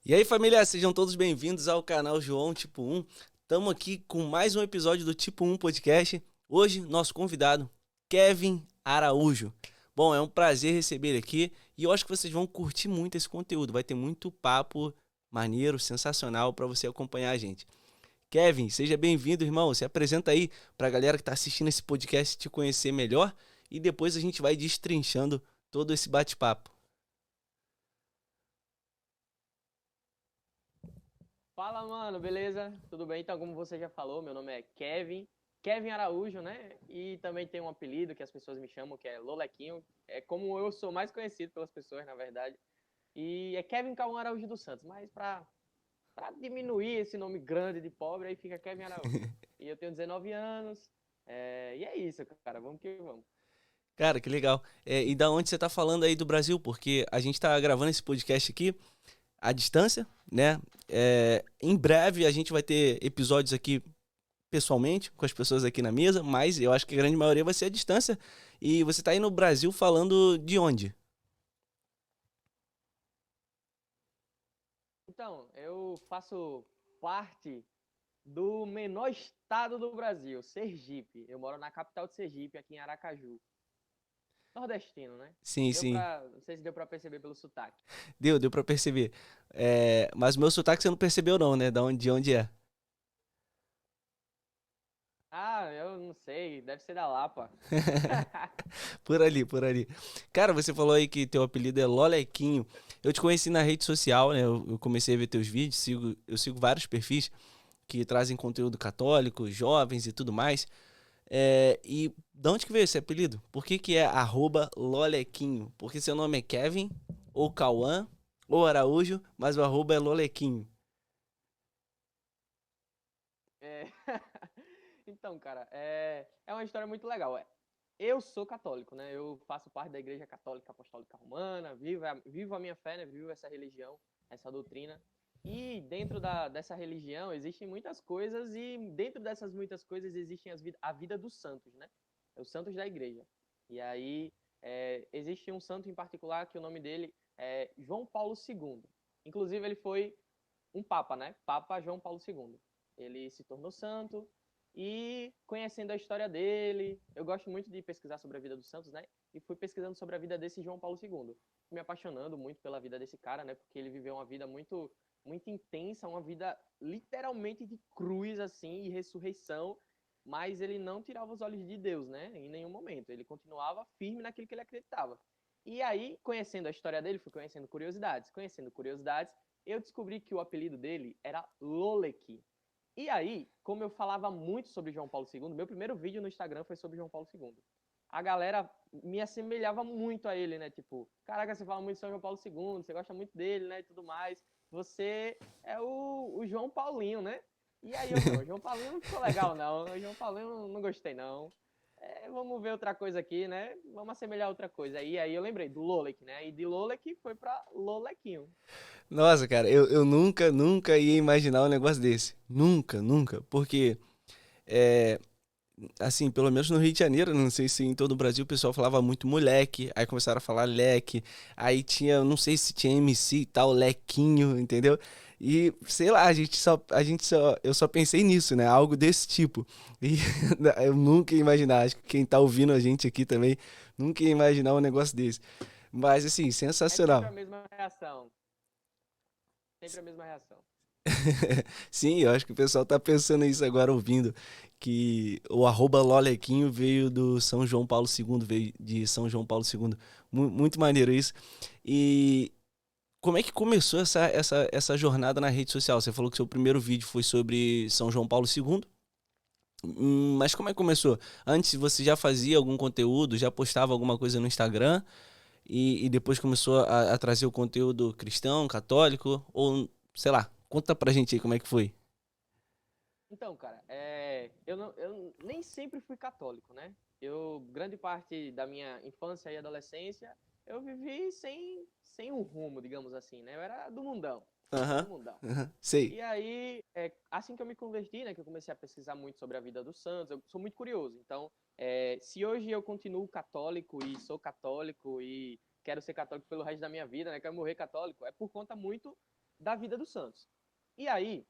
E aí, família, sejam todos bem-vindos ao canal João Tipo 1. Estamos aqui com mais um episódio do Tipo 1 Podcast. Hoje, nosso convidado, Kevin Araújo. Bom, é um prazer receber ele aqui e eu acho que vocês vão curtir muito esse conteúdo. Vai ter muito papo maneiro, sensacional para você acompanhar a gente. Kevin, seja bem-vindo, irmão. Se apresenta aí para a galera que está assistindo esse podcast te conhecer melhor e depois a gente vai destrinchando todo esse bate-papo. Fala, mano, beleza? Tudo bem? Então, como você já falou, meu nome é Kevin Araújo, né? E também tem um apelido que as pessoas me chamam, que é Lolequinho. É como eu sou mais conhecido pelas pessoas, na verdade. E é Kevin Cauã Araújo dos Santos, mas pra diminuir esse nome grande de pobre, aí fica Kevin Araújo. E eu tenho 19 anos, e é isso, cara, vamos que vamos. Cara, que legal. E da onde você tá falando aí do Brasil? Porque a gente tá gravando esse podcast aqui à distância, né? Em breve a gente vai ter episódios aqui pessoalmente, com as pessoas aqui na mesa, mas eu acho que a grande maioria vai ser à distância. E você tá aí no Brasil falando de onde? Então, eu faço parte do menor estado do Brasil, Sergipe. Eu moro na capital de Sergipe, aqui em Aracaju. Nordestino, né? Sim, sim. Não sei se deu pra perceber pelo sotaque. Deu pra perceber. Mas o meu sotaque você não percebeu não, né? De onde é? Ah, eu não sei, deve ser da Lapa. Por ali, por ali. Cara, você falou aí que teu apelido é Lolequinho. Eu te conheci na rede social, né? Eu comecei a ver teus vídeos, eu sigo vários perfis que trazem conteúdo católico, jovens e tudo mais. E de onde que veio esse apelido? Por que é @Lolequinho? Porque seu nome é Kevin, ou Cauã, ou Araújo, mas o arroba é Lolequinho. É... Então, cara, é uma história muito legal. Eu sou católico, né? Eu faço parte da Igreja Católica Apostólica Romana, vivo a minha fé, né? Vivo essa religião, essa doutrina. E dentro dessa religião existem muitas coisas, e dentro dessas muitas coisas existem a vida dos santos, né? Os santos da igreja. E aí existe um santo em particular que o nome dele é João Paulo II. Inclusive, ele foi um papa, né? Papa João Paulo II. Ele se tornou santo e conhecendo a história dele, eu gosto muito de pesquisar sobre a vida dos santos, né? E fui pesquisando sobre a vida desse João Paulo II, me apaixonando muito pela vida desse cara, né? Porque ele viveu uma vida muito intensa, uma vida literalmente de cruz assim e ressurreição, mas ele não tirava os olhos de Deus, né? Em nenhum momento. Ele continuava firme naquilo que ele acreditava. E aí, conhecendo a história dele, fui conhecendo curiosidades. Conhecendo curiosidades, eu descobri que o apelido dele era Loleki. E aí, como eu falava muito sobre João Paulo II, meu primeiro vídeo no Instagram foi sobre João Paulo II. A galera me assemelhava muito a ele, né? Tipo, caraca, você fala muito sobre João Paulo II, você gosta muito dele, né? E tudo mais. Você é o João Paulinho, né? E aí eu, não, o João Paulinho não ficou legal, não. O João Paulinho não gostei, não. Vamos ver outra coisa aqui, né? Vamos assemelhar outra coisa. E aí eu lembrei do Lolek, né? E de Lolek foi pra Lolequinho. Nossa, cara, eu nunca ia imaginar um negócio desse. Nunca, nunca. Porque, é, assim, pelo menos no Rio de Janeiro, não sei se em todo o Brasil o pessoal falava muito moleque, aí começaram a falar leque, aí tinha, não sei se tinha MC e tal, lequinho, entendeu? E, sei lá, eu só pensei nisso, né? Algo desse tipo. E eu nunca ia imaginar, acho que quem tá ouvindo a gente aqui também nunca ia imaginar um negócio desse. Mas, assim, É sempre sensacional. a mesma reação. Sempre a mesma reação. Sim, eu acho que o pessoal tá pensando isso agora ouvindo, que o @Lolequinho veio do São João Paulo II, veio de São João Paulo II. Muito maneiro isso. E como é que começou essa jornada na rede social? Você falou que seu primeiro vídeo foi sobre São João Paulo II, mas como é que começou? Antes você já fazia algum conteúdo, já postava alguma coisa no Instagram e depois começou a trazer o conteúdo cristão, católico, ou sei lá, conta pra gente aí como é que foi. Então, cara, eu nem sempre fui católico, né? Grande parte da minha infância e adolescência, eu vivi sem um rumo, digamos assim, né? Eu era do mundão. Era do Aham, mundão. sei. E aí, assim que eu me converti, né, que eu comecei a pesquisar muito sobre a vida dos santos, eu sou muito curioso. Então, se hoje eu continuo católico e sou católico e quero ser católico pelo resto da minha vida, né, quero morrer católico, é por conta muito da vida do Santos. E aí,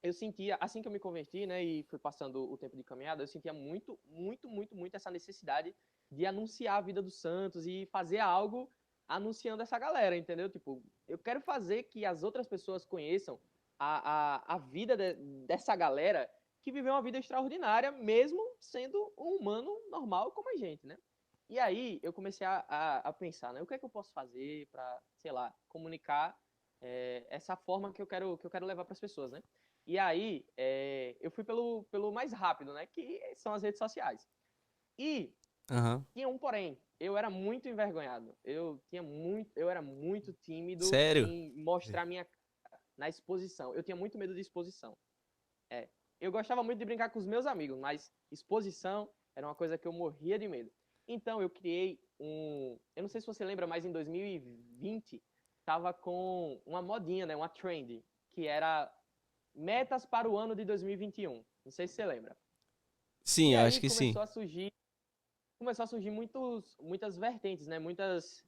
eu sentia, assim que eu me converti, né, e fui passando o tempo de caminhada, eu sentia muito, muito, muito, muito essa necessidade de anunciar a vida do Santos e fazer algo anunciando essa galera, entendeu? Tipo, eu quero fazer que as outras pessoas conheçam a vida dessa galera que viveu uma vida extraordinária, mesmo sendo um humano normal como a gente, né? E aí eu comecei a pensar, né? O que é que eu posso fazer para, sei lá, comunicar essa forma que eu quero levar para as pessoas, né? E aí eu fui pelo mais rápido, né? Que são as redes sociais. E Aham. tinha um porém, eu era muito envergonhado. Eu era muito tímido Sério? em mostrar minha cara na exposição. Eu tinha muito medo de exposição. É. Eu gostava muito de brincar com os meus amigos, mas exposição era uma coisa que eu morria de medo. Então eu criei um, eu não sei se você lembra, mas em 2020 tava com uma modinha, né, uma trend, que era metas para o ano de 2021. Não sei se você lembra. Sim, E eu acho aí que sim. começou a surgir muitas vertentes, né? Muitas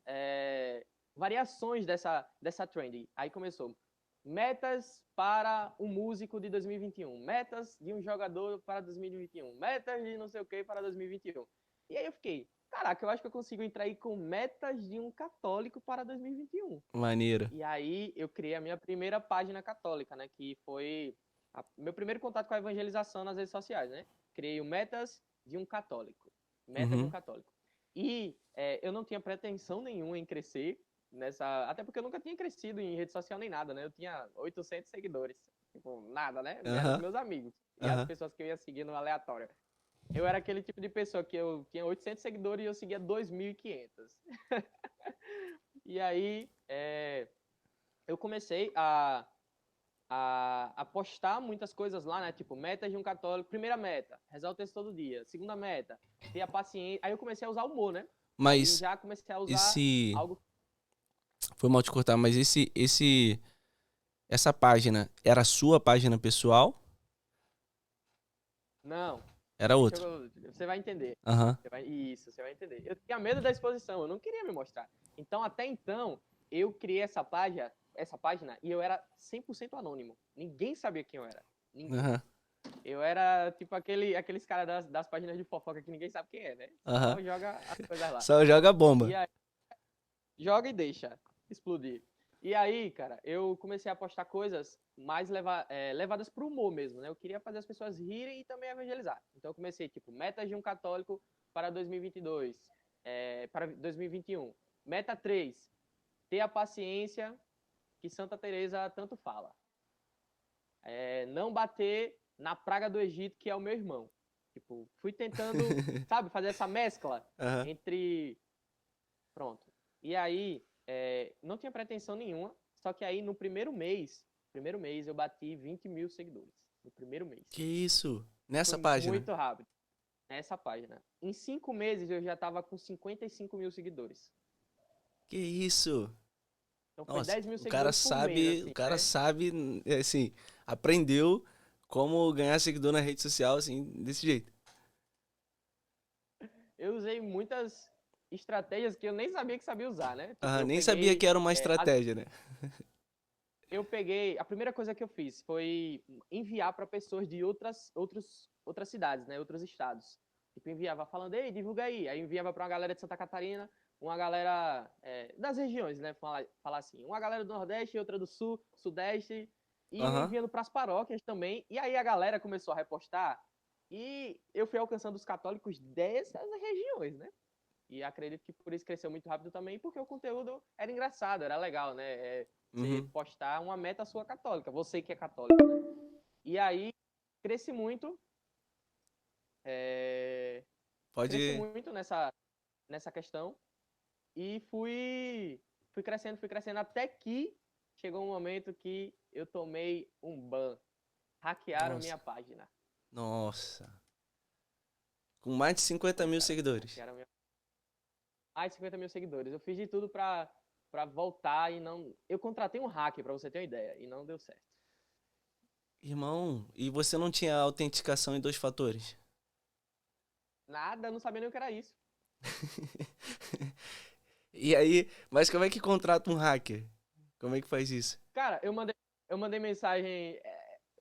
variações dessa trend. Aí começou metas para um músico de 2021, metas de um jogador para 2021, metas de não sei o que para 2021. E aí eu fiquei, caraca, eu acho que eu consigo entrar aí com metas de um católico para 2021. Maneiro. E aí eu criei a minha primeira página católica, né? Que foi meu primeiro contato com a evangelização nas redes sociais, né? Criei o Metas de um Católico. Metas de um Uhum. Católico. E eu não tinha pretensão nenhuma em crescer nessa... Até porque eu nunca tinha crescido em rede social nem nada, né? Eu tinha 800 seguidores. Tipo, nada, né? Eram os Aham. meus amigos. E as Aham. pessoas que eu ia seguindo aleatório. Eu era aquele tipo de pessoa que eu tinha 800 seguidores e eu seguia 2.500. E aí, eu comecei a postar muitas coisas lá, né? Tipo, metas de um católico. Primeira meta, rezar o texto todo dia. Segunda meta, ter a paciência. Aí eu comecei a usar humor, né? Aí Mas já comecei a usar esse. algo. Foi mal te cortar, mas essa página era a sua página pessoal? Não, Era deixa outra. eu. Você vai entender. Aham. Isso, você vai entender. Eu tinha medo da exposição, eu não queria me mostrar. Então, até então, eu criei essa página e eu era 100% anônimo. Ninguém sabia quem eu era. Ninguém. Aham. Eu era tipo aqueles caras das páginas de fofoca que ninguém sabe quem é, né? Aham. Só joga as coisas lá. Só joga E bomba. aí, joga e deixa explodir. E aí, cara, eu comecei a postar coisas mais levadas pro humor mesmo, né? Eu queria fazer as pessoas rirem e também evangelizar. Então eu comecei, tipo, metas de um católico para 2022, para 2021. Meta 3, ter a paciência que Santa Teresa tanto fala. Não bater na praga do Egito, que é o meu irmão. Tipo, fui tentando, sabe, fazer essa mescla Aham. entre... Pronto. E aí, não tinha pretensão nenhuma, só que aí no primeiro mês eu bati 20 mil seguidores. No primeiro mês. Que isso? Foi Nessa página? muito rápido. Nessa página. Em 5 meses eu já tava com 55 mil seguidores. Que isso? Então foi Nossa, 10 mil o cara seguidores por mês, sabe, o assim, cara né? sabe, assim, aprendeu como ganhar seguidor na rede social, assim, desse jeito. Eu usei muitas estratégias que eu nem sabia que sabia usar, né? Tipo, Aham, nem sabia que era uma as estratégia, né? eu peguei. A primeira coisa que eu fiz foi enviar para pessoas de outras cidades, né? Outros estados. Tipo, enviava falando, ei, divulga aí. Aí enviava para uma galera de Santa Catarina, uma galera das regiões, né? Falar assim. Uma galera do Nordeste, outra do Sul, Sudeste. E Aham. enviando para as paróquias também. E aí a galera começou a repostar. E eu fui alcançando os católicos dessas regiões, né? E acredito que por isso cresceu muito rápido também, porque o conteúdo era engraçado, era legal, né? Você Uhum. postar uma meta sua católica, você que é católico, né? E aí, cresci muito, é, cresci Pode. muito nessa questão e fui crescendo até que chegou um momento que eu tomei um ban. Hackearam Nossa. minha página. Nossa. Com mais de 50 Foi, mil cara. seguidores. Hackearam minha... Mais de 50 mil seguidores. Eu fiz de tudo pra voltar e não... Eu contratei um hacker, pra você ter uma ideia, e não deu certo. Irmão, e você não tinha autenticação em dois fatores? Nada, não sabia nem o que era isso. E aí, mas como é que contrata um hacker? Como é que faz isso? Cara, eu mandei mensagem.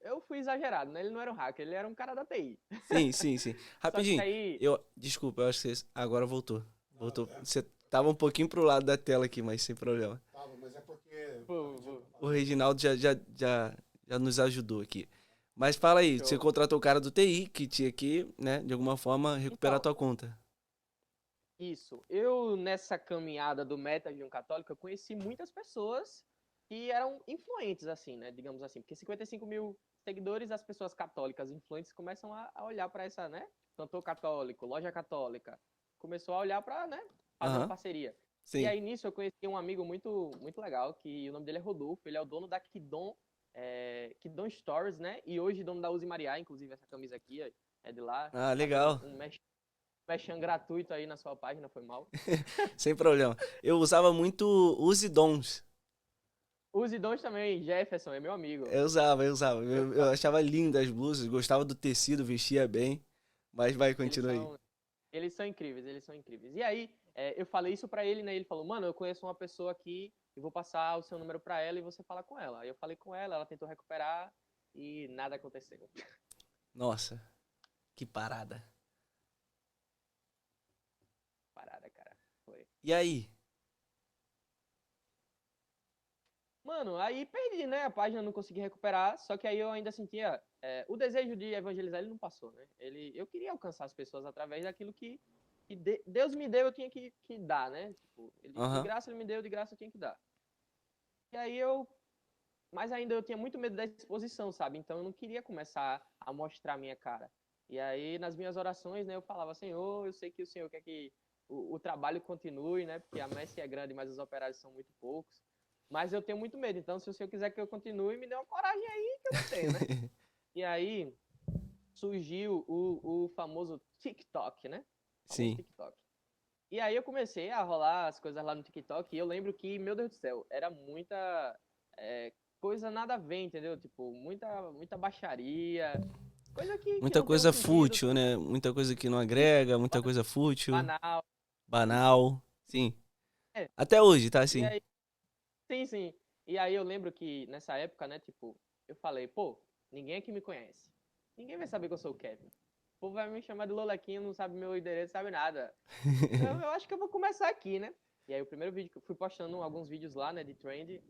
Eu fui exagerado, né? Ele não era um hacker, ele era um cara da TI. Sim, sim, sim. Só que Rapidinho. aí. Desculpa, eu acho que você agora voltou. Voltou. Você tava um pouquinho pro lado da tela aqui, mas sem problema. Tava, mas é porque Pô, pô, O Reginaldo já nos ajudou aqui. Mas fala aí, você show. contratou o cara do TI que tinha que, né, de alguma forma recuperar a Então, tua conta. isso. Eu, nessa caminhada do Meta de um Católico, eu conheci muitas pessoas que eram influentes, assim, né? Digamos assim. Porque 55 mil seguidores, as pessoas católicas influentes começam a olhar para essa, né? Cantor católico, loja católica. Começou a olhar para, né? Fazer uma Aham, parceria. E sim. aí, nisso, eu conheci um amigo muito, muito legal, que o nome dele é Rodolfo. Ele é o dono da Kidon Stories, né? E hoje dono da Uzi Mariá, inclusive essa camisa aqui é de lá. Ah, Fazendo legal. um merchan gratuito aí na sua página, foi mal. Sem problema. Eu usava muito Use Dons. Os idons também, Jefferson, é meu amigo. Eu usava, eu usava. Eu Eu achava lindas as blusas, gostava do tecido, vestia bem. Mas vai, Eles continua aí. são, eles são incríveis, eles são incríveis. E aí, eu falei isso pra ele, né? Ele falou, mano, eu conheço uma pessoa aqui, eu vou passar o seu número pra ela e você fala com ela. Aí eu falei com ela, ela tentou recuperar e nada aconteceu. Nossa, que parada. Parada, cara. Foi. E aí? Mano, aí perdi, né? A página não consegui recuperar, só que aí eu ainda sentia. O desejo de evangelizar ele não passou, né? Eu queria alcançar as pessoas através daquilo que Deus me deu, eu tinha que dar, né? Tipo, de Aham. graça ele me deu, de graça eu tinha que dar. E aí eu. Mas ainda eu tinha muito medo da exposição, sabe? Então eu não queria começar a mostrar a minha cara. E aí nas minhas orações, né, eu falava, Senhor, eu sei que o Senhor quer que o trabalho continue, né? Porque a messe é grande, mas os operários são muito poucos. Mas eu tenho muito medo. Então, se o Senhor quiser que eu continue, me dê uma coragem aí que eu não tenho, né? E aí surgiu o famoso TikTok, né? O famoso Sim. TikTok. E aí eu comecei a rolar as coisas lá no TikTok e eu lembro que, meu Deus do céu, era muita coisa nada a ver, entendeu? Tipo, muita baixaria, coisa que Muita não tem um coisa sentido, fútil, né? Muita coisa que não e agrega, muita coisa fútil, banal, isso. banal. Sim. É. Até hoje, tá E assim. aí, sim, sim. E aí eu lembro que nessa época, né, tipo, eu falei, pô, ninguém aqui me conhece. Ninguém vai saber que eu sou o Kevin. O povo vai me chamar de Lolequinho, não sabe meu endereço, sabe nada. Então eu acho que eu vou começar aqui, né? E aí o primeiro vídeo que eu fui postando alguns vídeos lá, né, de trend,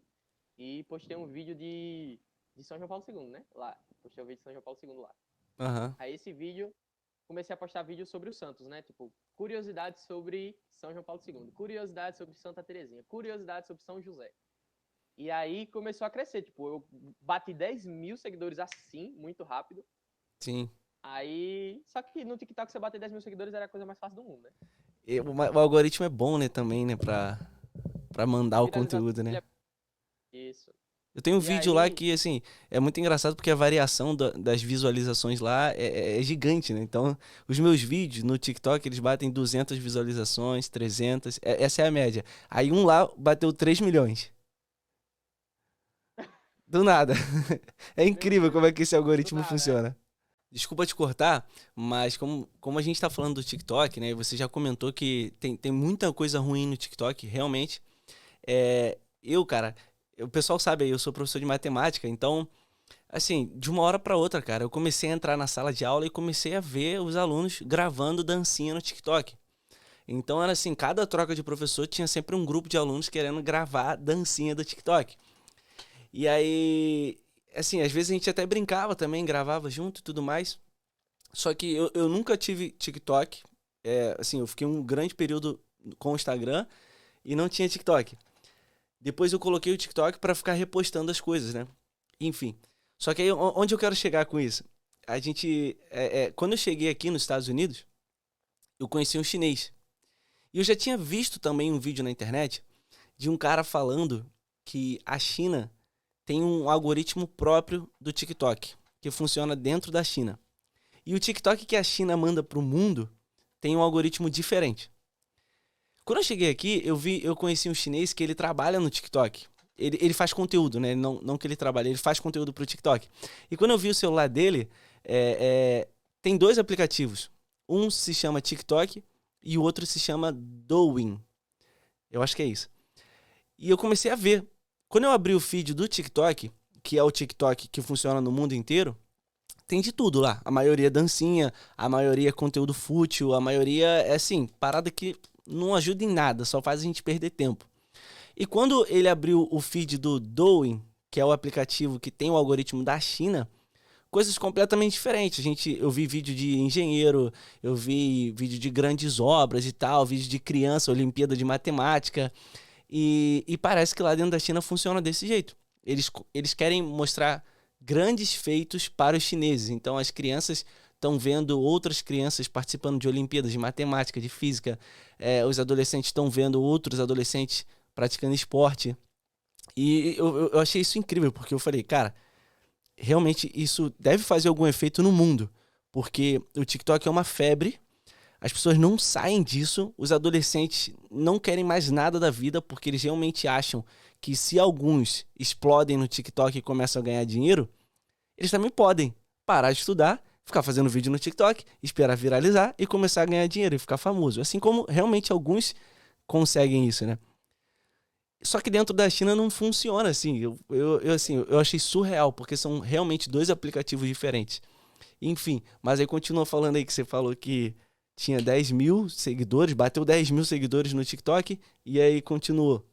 e postei um vídeo de São João Paulo II, né? Lá. Postei um vídeo de São João Paulo II lá. Aham. Aí esse vídeo, comecei a postar vídeos sobre os santos, né? Tipo, curiosidades sobre São João Paulo II, curiosidades sobre Santa Terezinha, curiosidades sobre São José. E aí começou a crescer, tipo, eu bati 10 mil seguidores assim, muito rápido. Sim. Aí, só que no TikTok você bater 10 mil seguidores era a coisa mais fácil do mundo, né? O algoritmo é bom, né, também, né, pra mandar o Viralização conteúdo, né? é isso. Eu tenho um E vídeo lá aí, que, assim, é muito engraçado porque a variação das visualizações lá é gigante, né? Então, os meus vídeos no TikTok, eles batem 200 visualizações, 300, essa é a média. Aí um lá bateu 3 milhões. Do nada. É 3 incrível como é milhões que esse do algoritmo nada, né? funciona. Desculpa te cortar, mas como a gente tá falando do TikTok, né? Você já comentou que tem muita coisa ruim no TikTok, realmente. Cara, o pessoal sabe aí, eu sou professor de matemática, então, assim, de uma hora para outra, cara, eu comecei a entrar na sala de aula e comecei a ver os alunos gravando dancinha no TikTok. Então, era assim, cada troca de professor tinha sempre um grupo de alunos querendo gravar dancinha do TikTok. E aí, assim, às vezes a gente até brincava também, gravava junto e tudo mais. Só que eu nunca tive TikTok. Assim, eu fiquei um grande período com o Instagram e não tinha TikTok. Depois eu coloquei o TikTok pra ficar repostando as coisas, né? Enfim. Só que aí, onde eu quero chegar com isso? A gente, quando eu cheguei aqui nos Estados Unidos, eu conheci um chinês. E eu já tinha visto também um vídeo na internet de um cara falando que a China tem um algoritmo próprio do TikTok, que funciona dentro da China. E o TikTok que a China manda pro mundo tem um algoritmo diferente. Quando eu cheguei aqui, eu conheci um chinês que ele trabalha no TikTok. Ele faz conteúdo, né? Não que ele trabalhe, ele faz conteúdo pro TikTok. E quando eu vi o celular dele, tem dois aplicativos. Um se chama TikTok e o outro se chama Douyin. Eu acho que é isso. E eu comecei a ver. Quando eu abri o feed do TikTok, que é o TikTok que funciona no mundo inteiro, tem de tudo lá. A maioria é dancinha, a maioria é conteúdo fútil, a maioria é assim, parada que não ajuda em nada, só faz a gente perder tempo. E quando ele abriu o feed do Douyin, que é o aplicativo que tem o algoritmo da China, coisas completamente diferentes. Eu vi vídeo de engenheiro, eu vi vídeo de grandes obras e tal, vídeo de criança, Olimpíada de Matemática. E parece que lá dentro da China funciona desse jeito. Eles querem mostrar grandes feitos para os chineses. Então as crianças estão vendo outras crianças participando de Olimpíadas de Matemática, de Física. Os adolescentes estão vendo outros adolescentes praticando esporte. E eu achei isso incrível, porque eu falei, cara, realmente isso deve fazer algum efeito no mundo. Porque o TikTok é uma febre, as pessoas não saem disso, os adolescentes não querem mais nada da vida, porque eles realmente acham que se alguns explodem no TikTok e começam a ganhar dinheiro, eles também podem parar de estudar, ficar fazendo vídeo no TikTok, esperar viralizar e começar a ganhar dinheiro e ficar famoso. Assim como realmente alguns conseguem isso, né? Só que dentro da China não funciona assim. Eu achei surreal, porque são realmente dois aplicativos diferentes. Enfim, mas aí continua falando aí que você falou que tinha 10 mil seguidores, bateu 10 mil seguidores no TikTok, e aí continuou.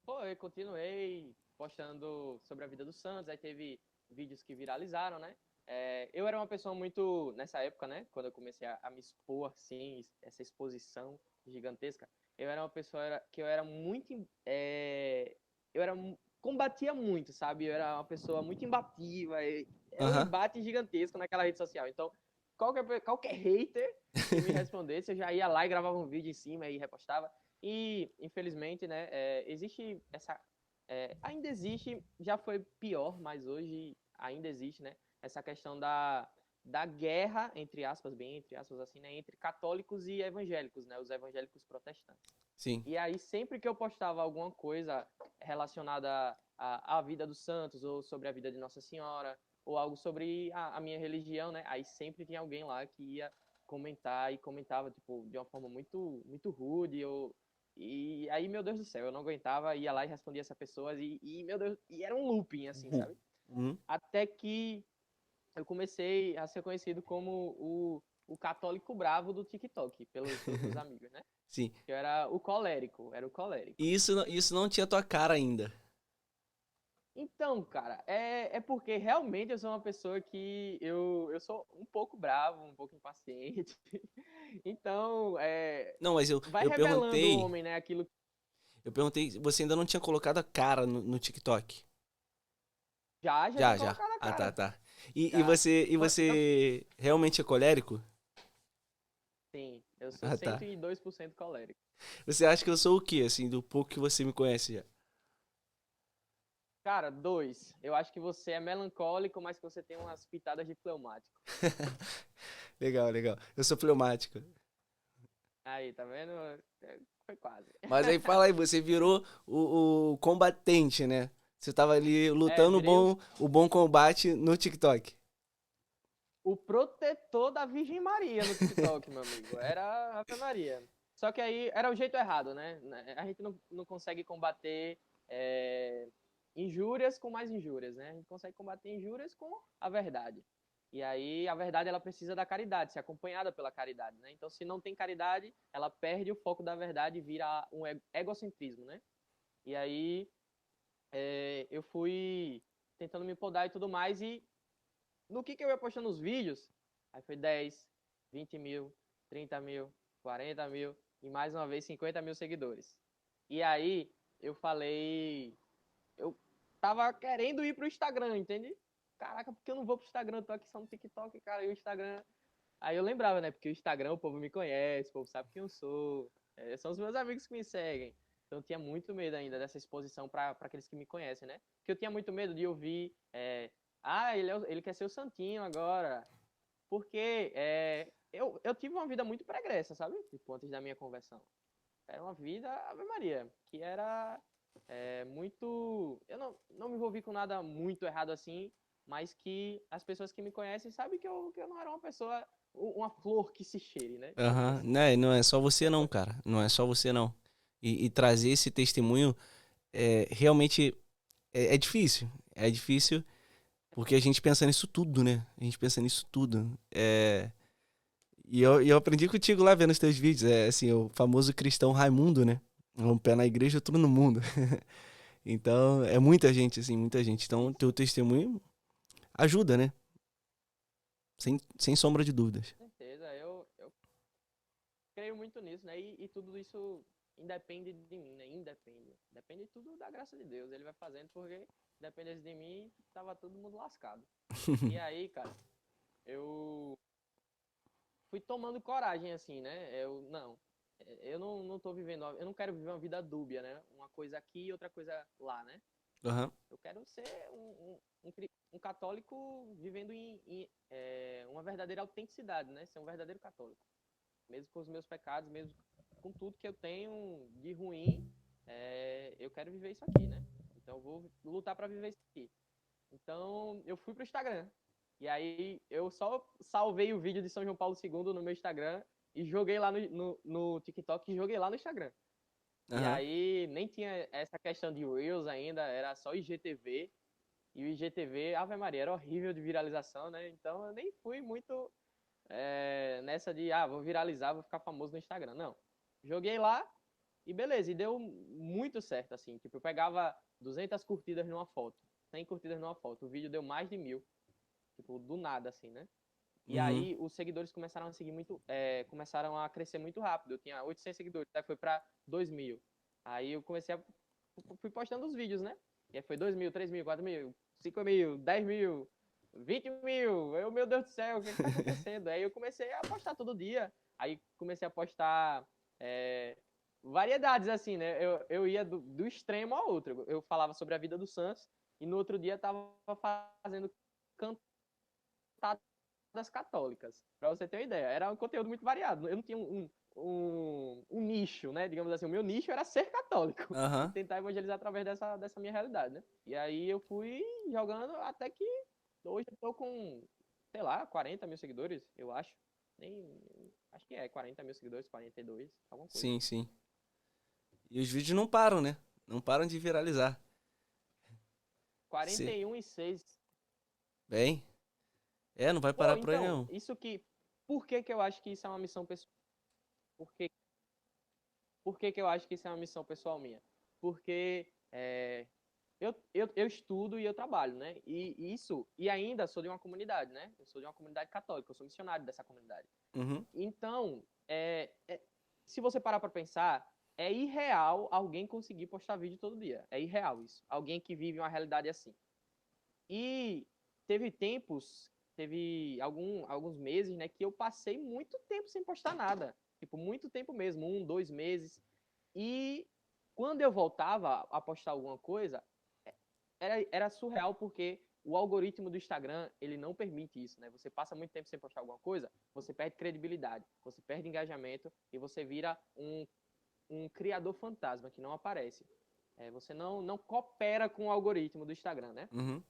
Pô, eu continuei postando sobre a vida do Santos, aí teve vídeos que viralizaram, né? Eu era uma pessoa muito, nessa época, né? Quando eu comecei a me expor, assim, essa exposição gigantesca, eu era uma pessoa que eu era muito, eu era, combatia muito, sabe? Eu era uma pessoa muito imbatível, era um Aham. embate gigantesco naquela rede social. Então, qualquer hater que me respondesse, eu já ia lá e gravava um vídeo em cima e repostava. E, infelizmente, né, existe essa. Ainda existe, já foi pior, mas hoje ainda existe, né? Essa questão da guerra, entre aspas, bem entre aspas, assim, né? Entre católicos e evangélicos, né? Os evangélicos protestantes. Sim. E aí, sempre que eu postava alguma coisa relacionada à vida dos santos, ou sobre a vida de Nossa Senhora, ou algo sobre a minha religião, né? Aí sempre tinha alguém lá que ia comentar e comentava, tipo, de uma forma muito, muito rude, e aí, meu Deus do céu, eu não aguentava, ia lá e respondia essa pessoa, meu Deus, e era um looping, assim, Uhum. sabe? Uhum. Até que eu comecei a ser conhecido como o católico bravo do TikTok, pelos meus amigos, né? Sim. Eu era o colérico. E isso não tinha tua cara ainda. Então, cara, é porque realmente eu sou uma pessoa que eu sou um pouco bravo, um pouco impaciente. Então, Não, mas vai eu revelando o perguntei. homem, né? Aquilo. Eu perguntei, você ainda não tinha colocado a cara no TikTok? Já Já, tinha já. colocado a Ah, tá, cara. tá. E Já. você realmente é colérico? Sim, eu sou Ah, tá. 102% colérico. Você acha que eu sou o quê, assim, do pouco que você me conhece já? Cara, dois. Eu acho que você é melancólico, mas que você tem umas pitadas de fleumático. Legal, legal. Eu sou fleumático. Aí, tá vendo? Foi quase. Mas aí fala aí, você virou o combatente, né? Você tava ali lutando Virei o bom combate no TikTok. o protetor da Virgem Maria no TikTok, meu amigo. Era a Ave Maria. Só que aí era o jeito errado, né? A gente não consegue combater injúrias com mais injúrias, né? A gente consegue combater injúrias com a verdade. E aí a verdade ela precisa da caridade, ser acompanhada pela caridade, né? Então se não tem caridade, ela perde o foco da verdade e vira um egocentrismo, né? E aí eu fui tentando me podar e tudo mais, e no que eu ia postando os vídeos, aí foi 10, 20 mil, 30 mil, 40 mil e mais uma vez 50 mil seguidores. E aí eu falei, eu tava querendo ir pro Instagram, entende? Caraca, porque eu não vou pro Instagram? Tô aqui só no TikTok, cara, e o Instagram. Aí eu lembrava, né? Porque o Instagram o povo me conhece, o povo sabe quem eu sou, são os meus amigos que me seguem. Então eu tinha muito medo ainda dessa exposição para aqueles que me conhecem, né? Porque eu tinha muito medo de ouvir, ele quer ser o santinho agora. Porque eu tive uma vida muito pregressa, sabe? Tipo, antes da minha conversão. Era uma vida, Ave Maria, que era muito. Eu não me envolvi com nada muito errado assim, mas que as pessoas que me conhecem sabem que eu não era uma pessoa, uma flor que se cheire, né? Digamos Aham, assim. né? Não é só você não, cara. Não é só você não. E trazer esse testemunho. realmente é difícil. É difícil porque a gente pensa nisso tudo, né? A gente pensa nisso tudo. E eu aprendi contigo lá vendo os teus vídeos. É assim, o famoso cristão Raimundo, né? Um pé na igreja, outro no mundo. Então, é muita gente, assim, muita gente. Então, teu testemunho ajuda, né? Sem sombra de dúvidas. Com certeza, eu creio muito nisso, né? E tudo isso independe de mim, né? Independe. Depende tudo da graça de Deus. Ele vai fazendo porque dependesse de mim, tava todo mundo lascado. E aí, cara, eu fui tomando coragem, assim, né? Eu não tô vivendo, eu não quero viver uma vida dúbia, né? Uma coisa aqui e outra coisa lá, né? Aham. Eu quero ser um católico vivendo em uma verdadeira autenticidade, né? Ser um verdadeiro católico. Mesmo com os meus pecados, mesmo com tudo que eu tenho de ruim, eu quero viver isso aqui, né? Então eu vou lutar para viver isso aqui. Então eu fui pro Instagram. E aí eu só salvei o vídeo de São João Paulo II no meu Instagram e joguei lá no TikTok e joguei lá no Instagram. E Aham. aí nem tinha essa questão de Reels ainda, era só IGTV. E o IGTV, Ave Maria, era horrível de viralização, né? Então eu nem fui muito nessa de, vou viralizar, vou ficar famoso no Instagram. Não. Joguei lá e beleza, e deu muito certo, assim. Tipo, eu pegava 200 curtidas numa foto, 100 curtidas numa foto. O vídeo deu mais de 1.000, tipo, do nada, assim, né? E Uhum. aí os seguidores começaram a seguir muito, começaram a crescer muito rápido. Eu tinha 800 seguidores, até foi pra 2.000. Aí eu fui postando os vídeos, né? E aí foi 2.000, 3.000, 4.000, 5.000, 10.000, 20.000. Meu Deus do céu, o que tá acontecendo? Aí eu comecei a postar todo dia. Aí comecei a postar é, variedades, assim, né? Eu ia do extremo ao outro. Eu falava sobre a vida do Santos e no outro dia tava fazendo cantadas católicas, para você ter uma ideia. Era um conteúdo muito variado. Eu não tinha um nicho, né? Digamos assim, o meu nicho era ser católico e Aham. tentar evangelizar através dessa minha realidade, né? E aí eu fui jogando até que hoje eu tô com, sei lá, 40 mil seguidores, eu acho. Nem, acho que 40 mil seguidores, 42, alguma coisa. Sim, sim. E os vídeos não param, né? Não param de viralizar. Se... 41,6. Bem, não vai Pô, parar por aí então, não. isso que. Por que que eu acho que isso é uma missão pessoal? Por que Por que que eu acho que isso é uma missão pessoal minha? Porque eu estudo e eu trabalho, né? E ainda sou de uma comunidade, né? Eu sou de uma comunidade católica, eu sou missionário dessa comunidade. Uhum. Então, se você parar para pensar, é irreal alguém conseguir postar vídeo todo dia. É irreal isso. Alguém que vive uma realidade assim. E teve alguns meses, né, que eu passei muito tempo sem postar nada. Tipo, muito tempo mesmo, 2 meses. E quando eu voltava a postar alguma coisa, era surreal porque o algoritmo do Instagram, ele não permite isso, né? Você passa muito tempo sem postar alguma coisa, você perde credibilidade, você perde engajamento e você vira um criador fantasma que não aparece. Você não coopera com o algoritmo do Instagram, né? Uhum.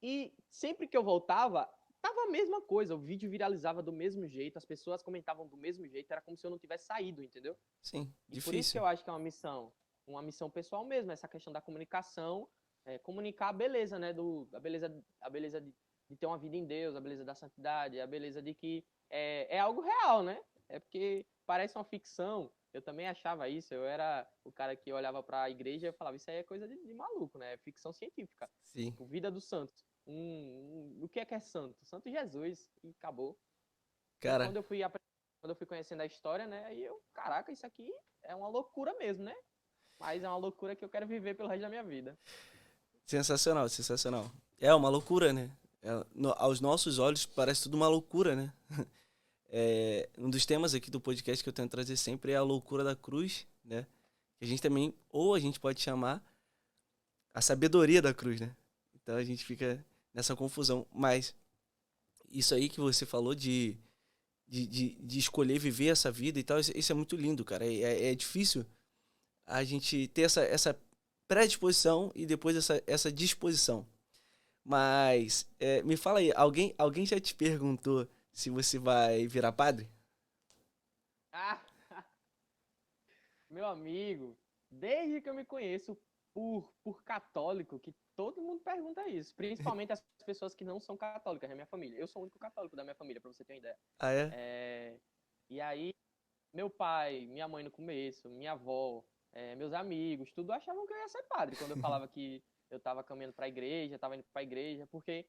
E sempre que eu voltava, tava a mesma coisa. O vídeo viralizava do mesmo jeito, as pessoas comentavam do mesmo jeito, era como se eu não tivesse saído, entendeu? Sim, E por isso que difícil. eu acho que é uma missão pessoal mesmo, essa questão da comunicação, comunicar a beleza, né? A beleza de ter uma vida em Deus, a beleza da santidade, a beleza de que é algo real, né? É porque parece uma ficção. Eu também achava isso. Eu era o cara que olhava para a igreja e falava: Isso aí é coisa de maluco, né? É ficção científica. Sim. Tipo, vida dos santos. O que é santo? Santo Jesus. E acabou. E Cara, quando eu fui conhecendo a história, né? Aí caraca, isso aqui é uma loucura mesmo, né? Mas é uma loucura que eu quero viver pelo resto da minha vida. sensacional, sensacional. É uma loucura, né? Aos nossos olhos parece tudo uma loucura, né? Um dos temas aqui do podcast que eu tento trazer sempre é a loucura da cruz, né? Que a gente também, ou a gente pode chamar a sabedoria da cruz, né? Então a gente fica nessa confusão. Mas isso aí que você falou de escolher viver essa vida e tal, isso é muito lindo, cara. É difícil a gente ter essa predisposição e depois essa disposição. Mas me fala aí, alguém já te perguntou se você vai virar padre? Ah, meu amigo, desde que eu me conheço, por católico que todo mundo pergunta isso. Principalmente as pessoas que não são católicas na minha família. Eu sou o único católico da minha família, pra você ter uma ideia. Ah, é? É, e aí, meu pai, minha mãe no começo, minha avó, meus amigos, tudo achavam que eu ia ser padre quando eu falava que eu tava caminhando pra igreja, tava indo pra igreja, porque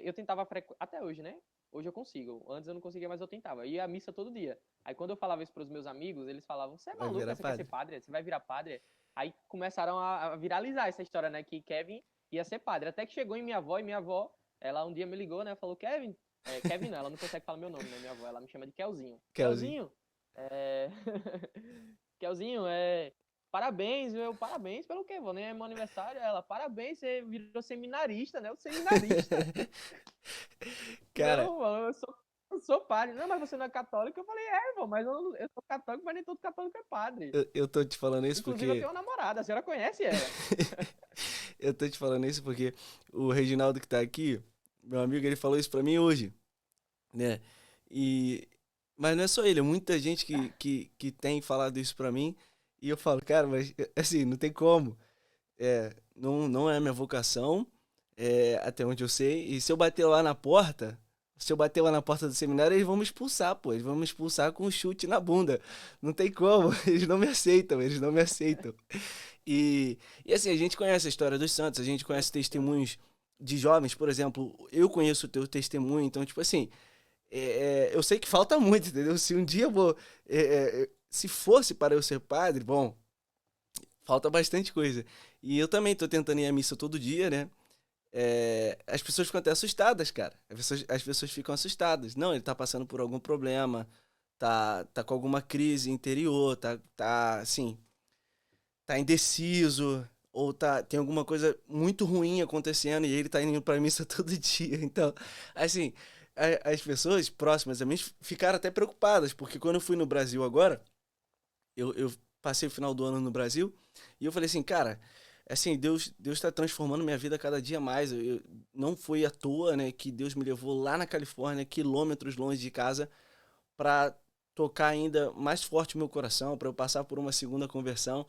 eu tentava até hoje, né? Hoje eu consigo. Antes eu não conseguia, mas eu tentava. Eu ia à missa todo dia. Aí quando eu falava isso pros meus amigos, eles falavam: "Você é Vai maluco? virar Você quer ser padre. padre? Você vai virar padre?" Aí começaram a viralizar essa história, né? Que Kevin ia ser padre. Até que chegou em minha avó, e minha avó, ela um dia me ligou, né? Falou: "Kevin, Kevin não, ela não consegue falar meu nome, né? Minha avó, ela me chama de Kelzinho. Kelzinho. Kelzinho, é... Kelzinho, parabéns, meu, parabéns pelo quê, vô? Nem é meu aniversário. Ela, parabéns, você virou seminarista, né? O seminarista. Cara, Não, vô, eu sou padre. Não, mas você não é católico? Eu falei, vô, mas eu sou católico, mas nem todo católico é padre. eu tô te falando isso Inclusive, eu porque. tenho uma namorada, a senhora conhece ela. Eu tô te falando isso porque o Reginaldo que tá aqui, meu amigo, ele falou isso pra mim hoje, né? E. Mas não é só ele, é muita gente que tem falado isso pra mim. E eu falo, cara, mas assim, não tem como. Não é a minha vocação, até onde eu sei. E se eu bater lá na porta, se eu bater lá na porta do seminário, eles vão me expulsar, pô. Eles vão me expulsar com um chute na bunda. Não tem como, eles não me aceitam, eles não me aceitam. E assim, a gente conhece a história dos santos, a gente conhece testemunhos de jovens, por exemplo, eu conheço o teu testemunho, então, tipo assim, eu sei que falta muito, entendeu? Se um dia eu vou. Se fosse para eu ser padre, bom, falta bastante coisa. E eu também tô tentando ir à missa todo dia, né? As pessoas ficam até assustadas, cara. As pessoas ficam assustadas. Não, ele tá passando por algum problema, tá com alguma crise interior, assim, tá indeciso, ou tem alguma coisa muito ruim acontecendo e ele tá indo pra missa todo dia. Então, assim, as pessoas próximas a mim ficaram até preocupadas, porque quando eu fui no Brasil agora, eu passei o final do ano no Brasil, e eu falei assim, cara, assim, Deus tá transformando minha vida cada dia mais. Não foi à toa, né, que Deus me levou lá na Califórnia, quilômetros longe de casa, pra tocar ainda mais forte o meu coração, pra eu passar por uma segunda conversão.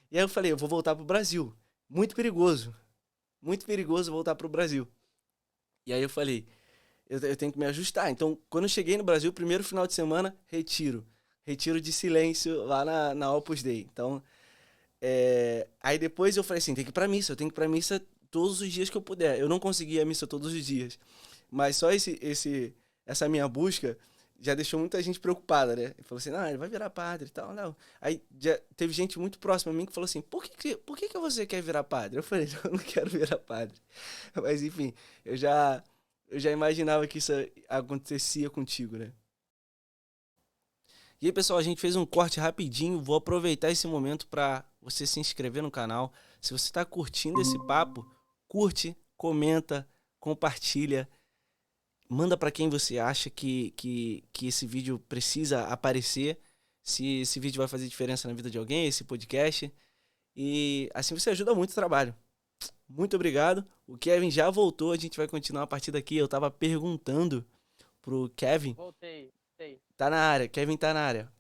E aí eu falei, eu vou voltar pro Brasil. Muito perigoso voltar pro Brasil. E aí eu falei, eu tenho que me ajustar. Então, quando eu cheguei no Brasil, primeiro final de semana, retiro. Retiro de silêncio lá na Opus Dei. Então, aí depois eu falei assim, tem que ir pra missa, eu tenho que ir pra missa todos os dias que eu puder. Eu não consegui a missa todos os dias. Mas só essa minha busca já deixou muita gente preocupada, né? Ele falou assim, ele vai virar padre e tal, não. Aí já teve gente muito próxima a mim que falou assim, por que você quer virar padre? Eu falei, eu não quero virar padre. Mas enfim, eu já imaginava que isso acontecia contigo, né? E aí, pessoal, a gente fez um corte rapidinho. Vou aproveitar esse momento para você se inscrever no canal. Se você está curtindo esse papo, curte, comenta, compartilha. Manda para quem você acha que esse vídeo precisa aparecer. Se esse vídeo vai fazer diferença na vida de alguém, esse podcast. E assim você ajuda muito o trabalho. Muito obrigado. O Kevin já voltou. A gente vai continuar a partir daqui. Eu estava perguntando pro Kevin. Voltei, voltei. Tá na área. Kevin tá na área.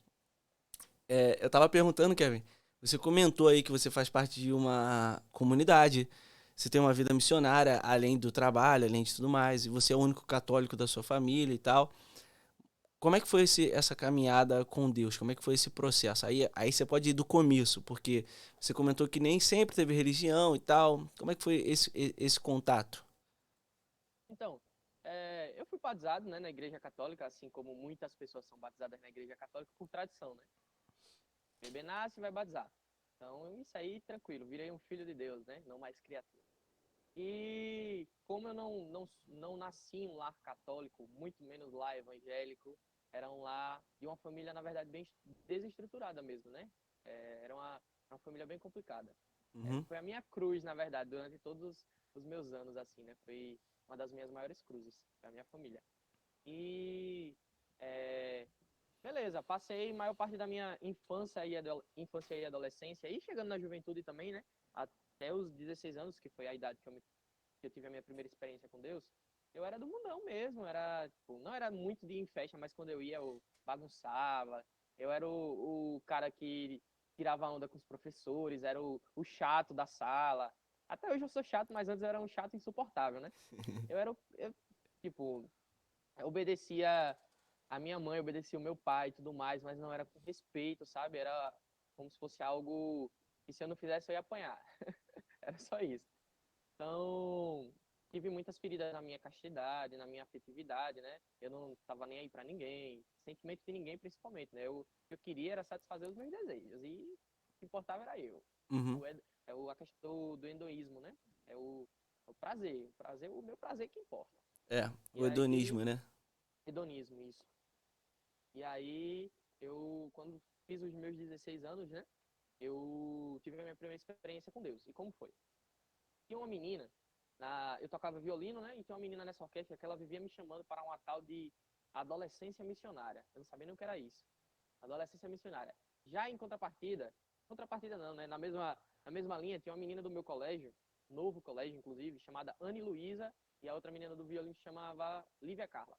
Eu tava perguntando, Kevin, você comentou aí que você faz parte de uma comunidade, você tem uma vida missionária, além do trabalho, além de tudo mais, e você é o único católico da sua família e tal. Como é que foi essa caminhada com Deus? Como é que foi esse processo? Aí você pode ir do começo, porque você comentou que nem sempre teve religião e tal. Como é que foi esse contato? Então, eu fui batizado, né, na igreja católica, assim como muitas pessoas são batizadas na igreja católica por tradição, né? O bebê nasce e vai batizar. Então, isso aí, tranquilo, virei um filho de Deus, né? Não mais criatura. E como eu não nasci em um lar católico, muito menos lá evangélico, era um lar de uma família, na verdade, bem desestruturada mesmo, né? Era uma família bem complicada. Uhum. Foi a minha cruz, na verdade, durante todos os meus anos, assim, né? Foi uma das minhas maiores cruzes, foi a minha família. E é, beleza, passei a maior parte da minha infância e adolescência, e chegando na juventude também, né? Até os 16 anos, que foi a idade que eu tive a minha primeira experiência com Deus, eu era do mundão mesmo, tipo, não era muito de ir em festa, mas quando eu ia, eu bagunçava, eu era o cara que tirava onda com os professores, era o chato da sala. Até hoje eu sou chato, mas antes eu era um chato insuportável, né? Tipo, eu obedecia a minha mãe, obedecia o meu pai e tudo mais, mas não era com respeito, sabe? Era como se fosse algo que se eu não fizesse eu ia apanhar. Era só isso. Então, tive muitas feridas na minha castidade, na minha afetividade, né? Eu não estava nem aí para ninguém, sentimento de ninguém principalmente, né? Eu queria era satisfazer os meus desejos e o que importava era eu. Uhum. A questão do hedonismo, né? É o prazer, o meu prazer que importa. É, E o aí, hedonismo, né? hedonismo, isso. E aí, quando fiz os meus 16 anos, né? Eu tive a minha primeira experiência com Deus. E como foi? Tinha uma menina, eu tocava violino, né? E tinha uma menina nessa orquestra que ela vivia me chamando para uma tal de adolescência missionária. Eu não sabia nem o que era isso. Adolescência missionária. Já em contrapartida não, né? Na mesma linha, tinha uma menina do meu colégio, novo colégio, inclusive, chamada Anne Luísa, e a outra menina do violino chamava Lívia Carla.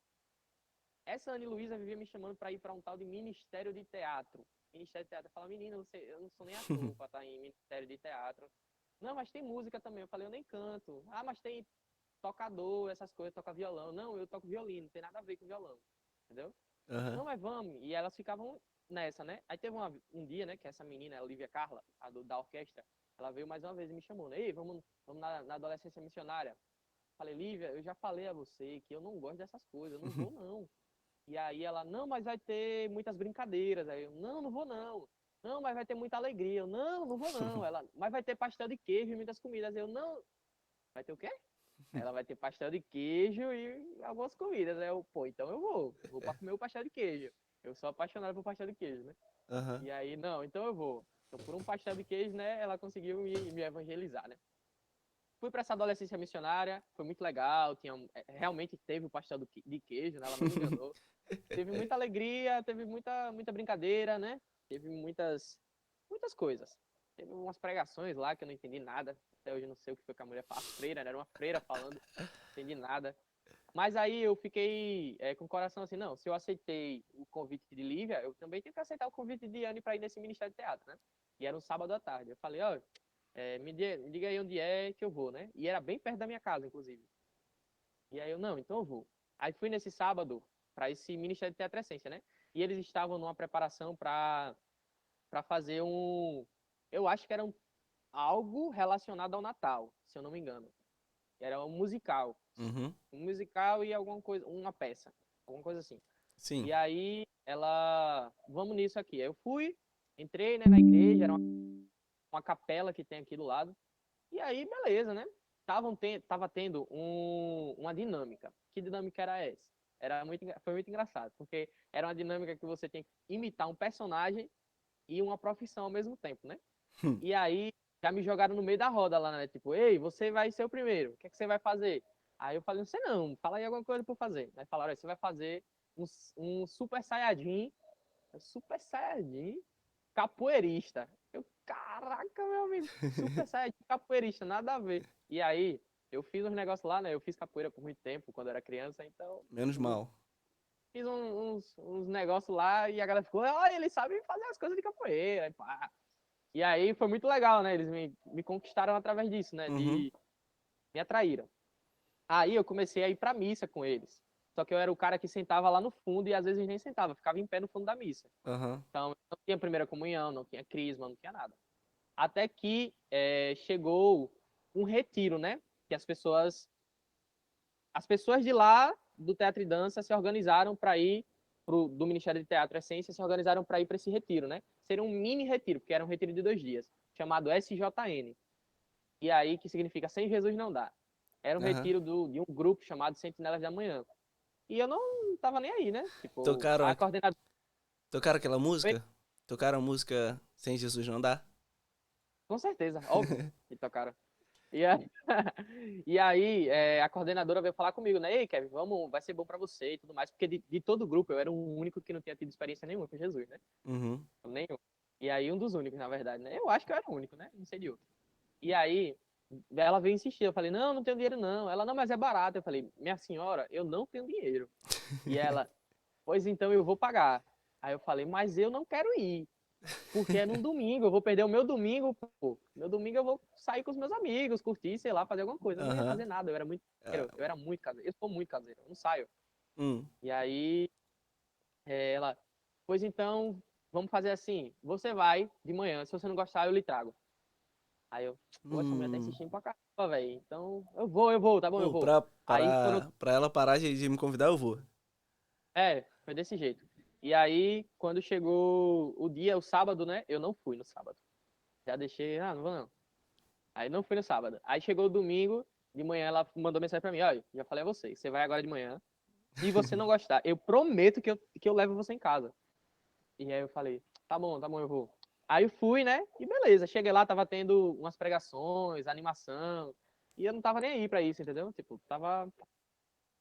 Essa Anne Luísa vivia me chamando para ir para um tal de Ministério de Teatro. Ministério de Teatro. Eu falava, menina, eu não sou nem ator para estar em Ministério de Teatro. Não, mas tem música também. Eu falei, eu nem canto. Ah, mas tem tocador, essas coisas, toca violão. Não, eu toco violino, não tem nada a ver com violão. Entendeu? Aham. Não, mas vamos. E elas ficavam nessa, né? Aí teve um dia, né, que essa menina, a Olivia Carla, da orquestra, ela veio mais uma vez e me chamou, né? Ei, vamos na adolescência missionária. Falei, Lívia, eu já falei a você que eu não gosto dessas coisas, eu não vou não. E aí ela, não, mas vai ter muitas brincadeiras. Aí eu, não, não vou não. Não, mas vai ter muita alegria. Eu, não, não vou não. Ela, mas vai ter pastel de queijo e muitas comidas. Eu, não. Vai ter o quê? Ela vai ter pastel de queijo e algumas comidas. Aí eu, pô, então eu vou. Vou pra comer o pastel de queijo. Eu sou apaixonado por pastel de queijo, né? Aham. E aí, não, então eu vou. Então, por um pastel de queijo, né, ela conseguiu me evangelizar, né? Fui para essa adolescência missionária, foi muito legal, realmente teve o pastel de queijo, né? Ela não me enganou. Teve muita alegria, teve muita brincadeira, né? Teve muitas coisas. Teve umas pregações lá que eu não entendi nada. Até hoje eu não sei o que foi que a mulher falou. A freira, né? Era uma freira falando, não entendi nada. Mas aí eu fiquei com o coração assim, não, se eu aceitei o convite de Lívia, eu também tenho que aceitar o convite de Anne para ir nesse Ministério de Teatro, né? E era um sábado à tarde. Eu falei, ó, me diga aí onde é que eu vou, né? E era bem perto da minha casa, inclusive. E aí eu, não, então eu vou. Aí fui nesse sábado para esse Ministério de Teatro Essência, né? E eles estavam numa preparação para fazer eu acho que era algo relacionado ao Natal, se eu não me engano. Era um musical. Uhum. Um musical e alguma coisa, uma peça, alguma coisa assim. Sim. E aí vamos nisso aqui. Aí eu fui, entrei, né, na igreja, era uma capela que tem aqui do lado. E aí, beleza, né? Tava tendo uma dinâmica. Que dinâmica era essa? Foi muito engraçado, porque era uma dinâmica que você tem que imitar um personagem e uma profissão ao mesmo tempo, né? Hum. E aí, já me jogaram no meio da roda lá, né? Tipo, ei, você vai ser o primeiro, o que é que você vai fazer? Aí eu falei, não sei não, fala aí alguma coisa pra eu fazer. Aí falaram, você vai fazer um Super Saiyajin capoeirista. Eu, caraca, meu amigo, Super Saiyajin capoeirista, nada a ver. E aí, eu fiz uns negócios lá, né? Eu fiz capoeira por muito tempo, quando eu era criança, então Menos mal. fiz uns negócios lá e a galera ficou, olha, ele sabe fazer as coisas de capoeira, e pá. E aí foi muito legal, né? Eles me conquistaram através disso, né? Uhum. Me atraíram. Aí eu comecei a ir pra missa com eles. Só que eu era o cara que sentava lá no fundo e às vezes nem sentava, ficava em pé no fundo da missa. Aham. Então, não tinha primeira comunhão, não tinha crisma, não tinha nada. Até que chegou um retiro, né? Que as pessoas de lá do Teatro e Dança se organizaram para ir do Ministério de Teatro e Essência se organizaram para ir para esse retiro, né? Seria um mini retiro, porque era um retiro de 2 dias, chamado SJN. E aí que significa Sem Jesus Não Dá. Era um Aham. retiro de um grupo chamado Sentinelas da Manhã. E eu não tava nem aí, né? Tipo, Tocaram, a coordenadora. tocaram aquela música? Tocaram a música Sem Jesus Não Dá? Com certeza, óbvio que tocaram. E aí, e aí a coordenadora veio falar comigo, né? Ei, Kevin, vai ser bom pra você e tudo mais. Porque de todo o grupo, eu era o único que não tinha tido experiência nenhuma com Jesus, né? Uhum. Nenhum. E aí, um dos únicos, na verdade, né? Eu acho que eu era o único, né? Não sei de outro. E aí, ela veio insistir. Eu falei, não, não tenho dinheiro, não. Ela, não, mas é barato. Eu falei, minha senhora, eu não tenho dinheiro. E ela, pois então eu vou pagar. Aí eu falei, mas eu não quero ir. Porque é num domingo, eu vou perder o meu domingo, pô. Meu domingo eu vou sair com os meus amigos, curtir, sei lá, fazer alguma coisa. Eu não ia Aham. fazer nada, eu era muito Ah, caseiro, eu era muito caseiro, eu sou muito caseiro, eu não saio. hum. E aí, ela, pois então, vamos fazer assim, você vai de manhã, se você não gostar, eu lhe trago. Aí eu, poxa, a mulher tá Hum. insistindo pra caramba, velho. Então, tá bom, eu Pô, vou. Aí foram, pra ela parar de me convidar, eu vou. foi desse jeito. E aí, quando chegou o dia, o sábado, né? Eu não fui no sábado. Já deixei, não vou não. Aí não fui no sábado. Aí chegou o domingo, de manhã ela mandou mensagem pra mim, olha, já falei a você, você vai agora de manhã. Se você não gostar, eu prometo que eu levo você em casa. E aí eu falei, tá bom, eu vou. Aí eu fui, né? E beleza, cheguei lá, tava tendo umas pregações, animação. E eu não tava nem aí pra isso, entendeu? Tipo, tava.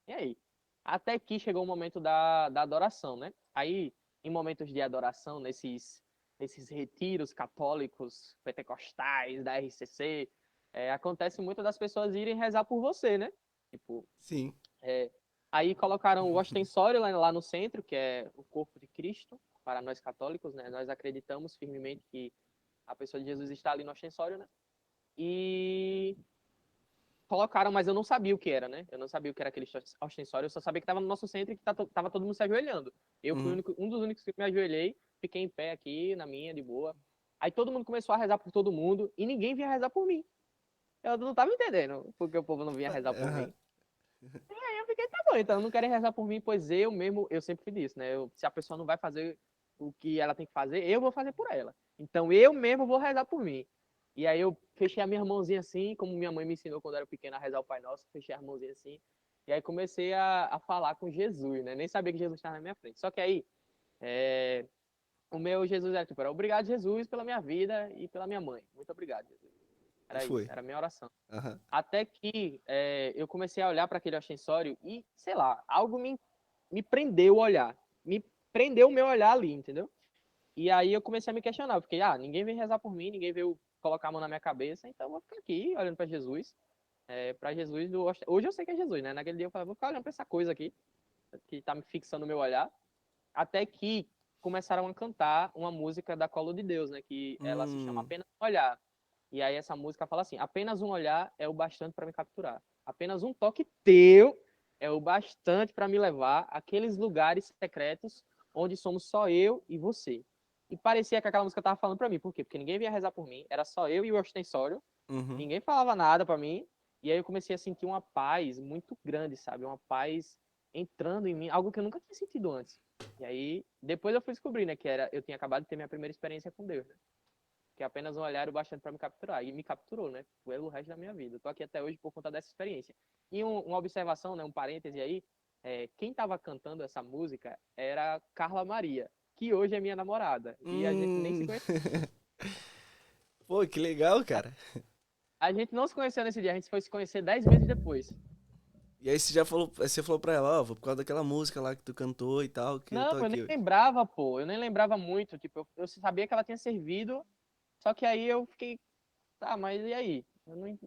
E aí? Até que chegou o momento da adoração, né? Aí, em momentos de adoração, nesses retiros católicos, pentecostais, da RCC, acontece muito das pessoas irem rezar por você, né? Tipo, Sim. é, aí colocaram o ostensório lá no centro, que é o corpo de Cristo, para nós católicos, né? Nós acreditamos firmemente que a pessoa de Jesus está ali no ostensório, né? E colocaram, mas eu não sabia o que era, né? Eu não sabia o que era aquele ostensório, eu só sabia que estava no nosso centro e que tava todo mundo se ajoelhando. Eu fui Uhum. um dos únicos que me ajoelhei, fiquei em pé aqui, na minha, de boa. Aí todo mundo começou a rezar por todo mundo e ninguém vinha rezar por mim. Eu não tava entendendo porque o povo não vinha rezar por Aham. mim. Aí eu fiquei, tá bom, então não querem rezar por mim, pois eu mesmo, eu sempre fiz isso, né? Se a pessoa não vai fazer o que ela tem que fazer, eu vou fazer por ela. Então eu mesmo vou rezar por mim. E aí eu fechei a minha mãozinha assim, como minha mãe me ensinou quando eu era pequena a rezar o Pai Nosso, fechei a mãozinha assim. E aí comecei a falar com Jesus, né? Nem sabia que Jesus estava na minha frente. Só que aí, é, o meu Jesus era tipo, era obrigado, Jesus, pela minha vida e pela minha mãe. Muito obrigado, Jesus. E Era isso, foi. era a minha oração. Aham. Até que eu comecei a olhar para aquele ascensório e, sei lá, algo me prendeu o olhar. Me prendeu o meu olhar ali, entendeu? E aí eu comecei a me questionar. Eu fiquei, ninguém veio rezar por mim, ninguém veio colocar a mão na minha cabeça, então eu vou ficar aqui olhando para Jesus. Para Jesus do. Hoje eu sei que é Jesus, né? Naquele dia eu falei, vou ficar olhando para essa coisa aqui, que tá me fixando o meu olhar. Até que começaram a cantar uma música da Colo de Deus, né? Que ela se chama Hum. Apenas um Olhar. E aí essa música fala assim: apenas um olhar é o bastante para me capturar. Apenas um toque teu é o bastante para me levar àqueles lugares secretos onde somos só eu e você. E parecia que aquela música tava falando para mim. Por quê? Porque ninguém vinha rezar por mim. Era só eu e o ostensório. Uhum. Ninguém falava nada para mim. E aí eu comecei a sentir uma paz muito grande, sabe? Uma paz entrando em mim, algo que eu nunca tinha sentido antes. E aí, depois eu fui descobrir, né, eu tinha acabado de ter minha primeira experiência com Deus, né? Que é apenas um olhar era o bastante para me capturar. E me capturou, né? Pelo resto da minha vida. Eu tô aqui até hoje por conta dessa experiência. E uma observação, né? Um parêntese aí. Quem estava cantando essa música era Carla Maria, que hoje é minha namorada. E a gente nem se Hum. conhece. Pô, que legal, cara. A gente não se conheceu nesse dia, a gente foi se conhecer 10 meses depois. E aí você falou pra ela, ó, vou por causa daquela música lá que tu cantou e tal, que eu Não, tô eu nem aqui hoje. lembrava, pô. Eu nem lembrava muito. Tipo, eu sabia que ela tinha servido. Só que aí eu fiquei, tá, mas e aí? Eu não...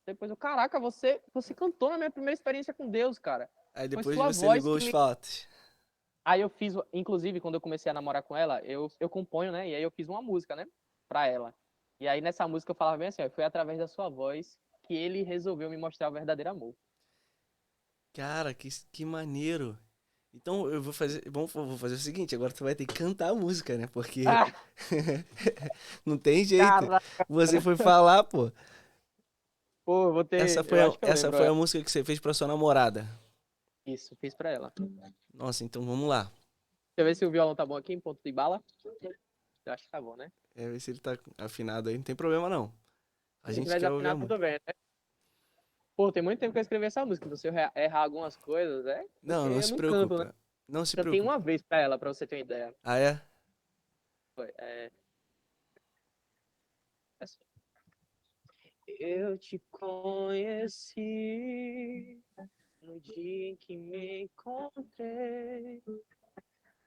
Depois eu, caraca, você cantou na minha primeira experiência com Deus, cara. Aí Foi depois sua você voz ligou que os me. fatos. Aí eu fiz, inclusive, quando eu comecei a namorar com ela, eu componho, né? E aí eu fiz uma música, né? Pra ela. E aí nessa música eu falava bem assim, ó, foi através da sua voz que ele resolveu me mostrar o verdadeiro amor. Cara, que maneiro. Então eu vou fazer o seguinte, agora tu vai ter que cantar a música, né? Porque Ah, não tem jeito. caraca, Você mano. foi falar, pô. Pô, eu vou ter. Eu acho que eu Essa lembro. foi a música que você fez pra sua namorada. Isso, fiz pra ela. Nossa, então vamos lá. Deixa eu ver se o violão tá bom aqui, em ponto de bala. Eu acho que tá bom, né? É, ver se ele tá afinado aí, não tem problema não. A Se gente tiver quer ouvir a desafinado, música. tudo bem, né? Pô, tem muito tempo que eu escrevi essa música, então se eu errar algumas coisas, porque Não, não eu se não canto, né? preocupa. Não se Cantei preocupa. uma vez pra ela, pra você ter uma ideia. Ah, é? Foi, assim. Eu te conheci no dia em que me encontrei.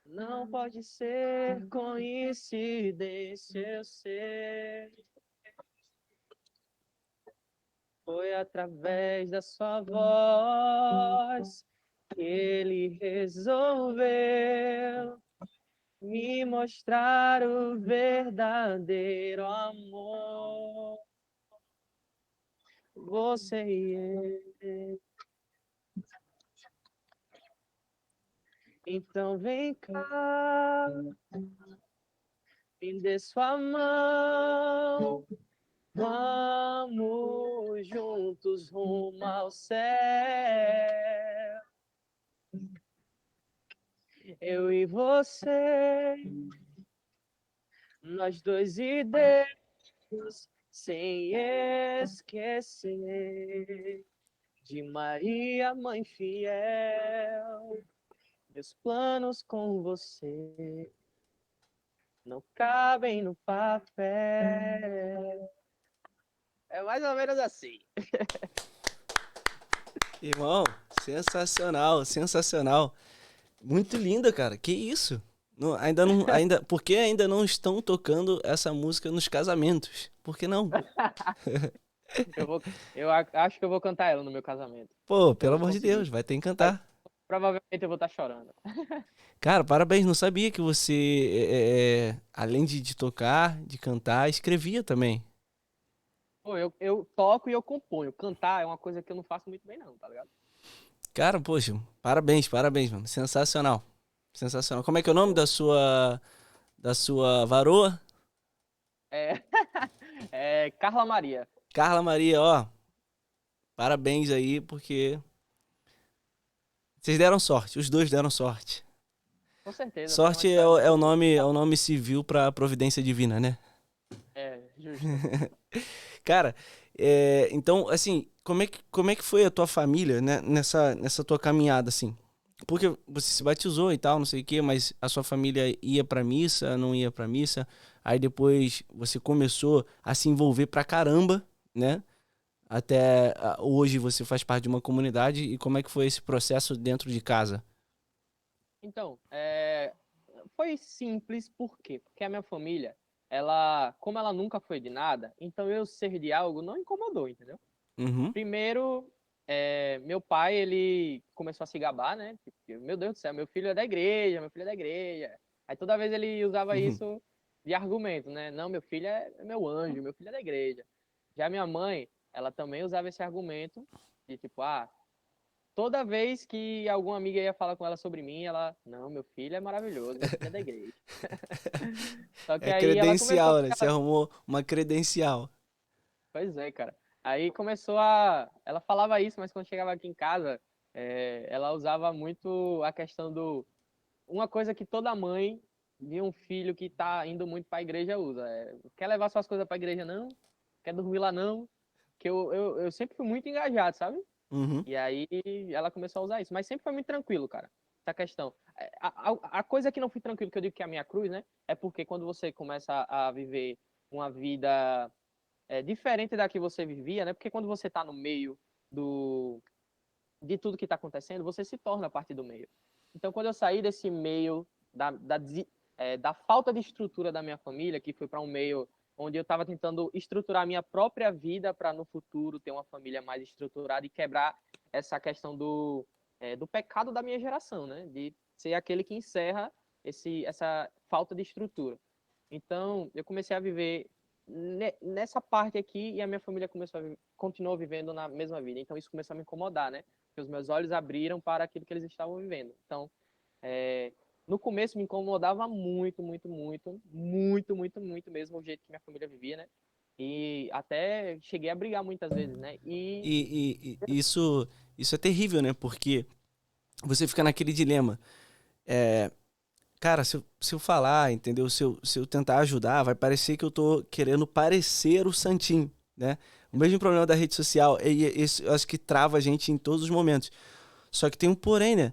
Não pode ser coincidência, eu sei. Foi através da sua voz que ele resolveu me mostrar o verdadeiro amor. Você e eu. Então vem cá, me dê sua mão. Vamos juntos rumo ao céu. Eu e você, nós dois e Deus, sem esquecer de Maria, mãe fiel. Meus planos com você não cabem no papel. É mais ou menos assim. Irmão, sensacional, sensacional. Muito linda, cara. Que isso? Por que ainda não estão tocando essa música nos casamentos? Por que não? Acho que eu vou cantar ela no meu casamento. Pô, Se pelo eu amor de conseguir. Deus, vai ter que Mas cantar. provavelmente eu vou estar chorando. Cara, parabéns. Não sabia que você, além de tocar, de cantar, escrevia também. Pô, eu toco e eu componho. Cantar é uma coisa que eu não faço muito bem, não, tá ligado? Cara, poxa, parabéns, parabéns, mano. Sensacional. Sensacional. Como é que é o nome da sua varoa? É, é Carla Maria. Carla Maria, ó. Parabéns aí, porque vocês deram sorte. Os dois deram sorte. Com certeza, foi uma Sorte é história o, é o muito. nome, é o nome civil pra providência divina, né? É, justo. Cara, então, assim, como é que foi a tua família, né, nessa tua caminhada, assim? Porque você se batizou e tal, não sei o quê, mas a sua família ia pra missa, não ia pra missa, aí depois você começou a se envolver pra caramba, né? Até hoje você faz parte de uma comunidade, e como é que foi esse processo dentro de casa? Então, foi simples, por quê? Porque a minha família, como ela nunca foi de nada, então eu ser de algo não incomodou, entendeu? Uhum, Primeiro, meu pai, ele começou a se gabar, né? Tipo, meu Deus do céu, meu filho é da igreja, meu filho é da igreja. Aí toda vez ele usava uhum, isso de argumento, né? Não, meu filho é meu anjo, meu filho é da igreja. Já minha mãe, ela também usava esse argumento de tipo, toda vez que alguma amiga ia falar com ela sobre mim, não, meu filho é maravilhoso, meu filho é da igreja. Só que É aí ela começou a credencial, né? Você ficar. arrumou uma credencial. Pois é, cara. Aí ela falava isso, mas quando chegava aqui em casa, ela usava muito a questão do. Uma coisa que toda mãe de um filho que tá indo muito pra igreja usa. Quer levar suas coisas pra igreja, não? Quer dormir lá, não? Que eu sempre fui muito engajado, sabe? Uhum, E aí ela começou a usar isso. Mas sempre foi muito tranquilo, cara. Essa questão. A coisa que não foi tranquilo, que eu digo que é a minha cruz, né? É porque quando você começa a viver uma vida diferente da que você vivia, né? Porque quando você está no meio do, de tudo que está acontecendo, você se torna parte do meio. Então, quando eu saí desse meio da falta de estrutura da minha família, que foi para um meio onde eu estava tentando estruturar a minha própria vida para no futuro ter uma família mais estruturada e quebrar essa questão do pecado da minha geração, né? De ser aquele que encerra essa falta de estrutura. Então, eu comecei a viver nessa parte aqui e a minha família continuou vivendo na mesma vida. Então, isso começou a me incomodar, né? Porque os meus olhos abriram para aquilo que eles estavam vivendo. Então, no começo me incomodava muito, muito, muito, muito, muito, muito mesmo o jeito que minha família vivia, né? E até cheguei a brigar muitas vezes, né? e isso é terrível, né? Porque você fica naquele dilema. Cara, se eu falar, entendeu? Se eu tentar ajudar, vai parecer que eu tô querendo parecer o santinho, né? O mesmo problema da rede social, esse eu acho que trava a gente em todos os momentos. Só que tem um porém, né?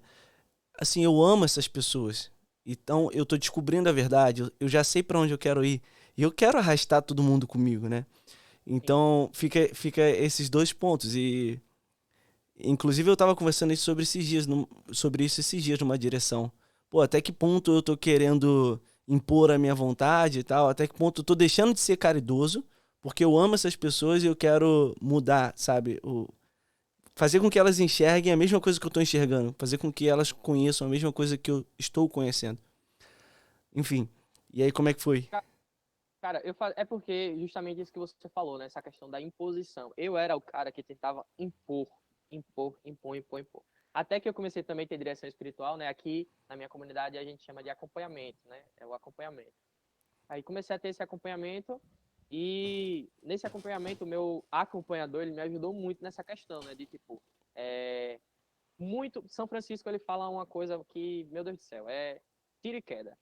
Assim, eu amo essas pessoas. Então, eu tô descobrindo a verdade, eu já sei pra onde eu quero ir. E eu quero arrastar todo mundo comigo, né? Sim, Então, fica esses dois pontos. E, inclusive, eu tava conversando sobre isso esses dias numa direção. Pô, até que ponto eu tô querendo impor a minha vontade e tal? Até que ponto eu tô deixando de ser caridoso, porque eu amo essas pessoas e eu quero mudar, sabe? Fazer com que elas enxerguem a mesma coisa que eu tô enxergando. Fazer com que elas conheçam a mesma coisa que eu estou conhecendo. Enfim. E aí, como é que foi? Cara, é porque justamente isso que você falou, né? Essa questão da imposição. Eu era o cara que tentava impor, impor, impor, impor, impor. Até que eu comecei também a ter direção espiritual, né? Aqui na minha comunidade a gente chama de acompanhamento, né? É o acompanhamento. Aí comecei a ter esse acompanhamento e nesse acompanhamento o meu acompanhador, ele me ajudou muito nessa questão, né? De tipo, é, muito. São Francisco ele fala uma coisa que, meu Deus do céu, é tiro e queda.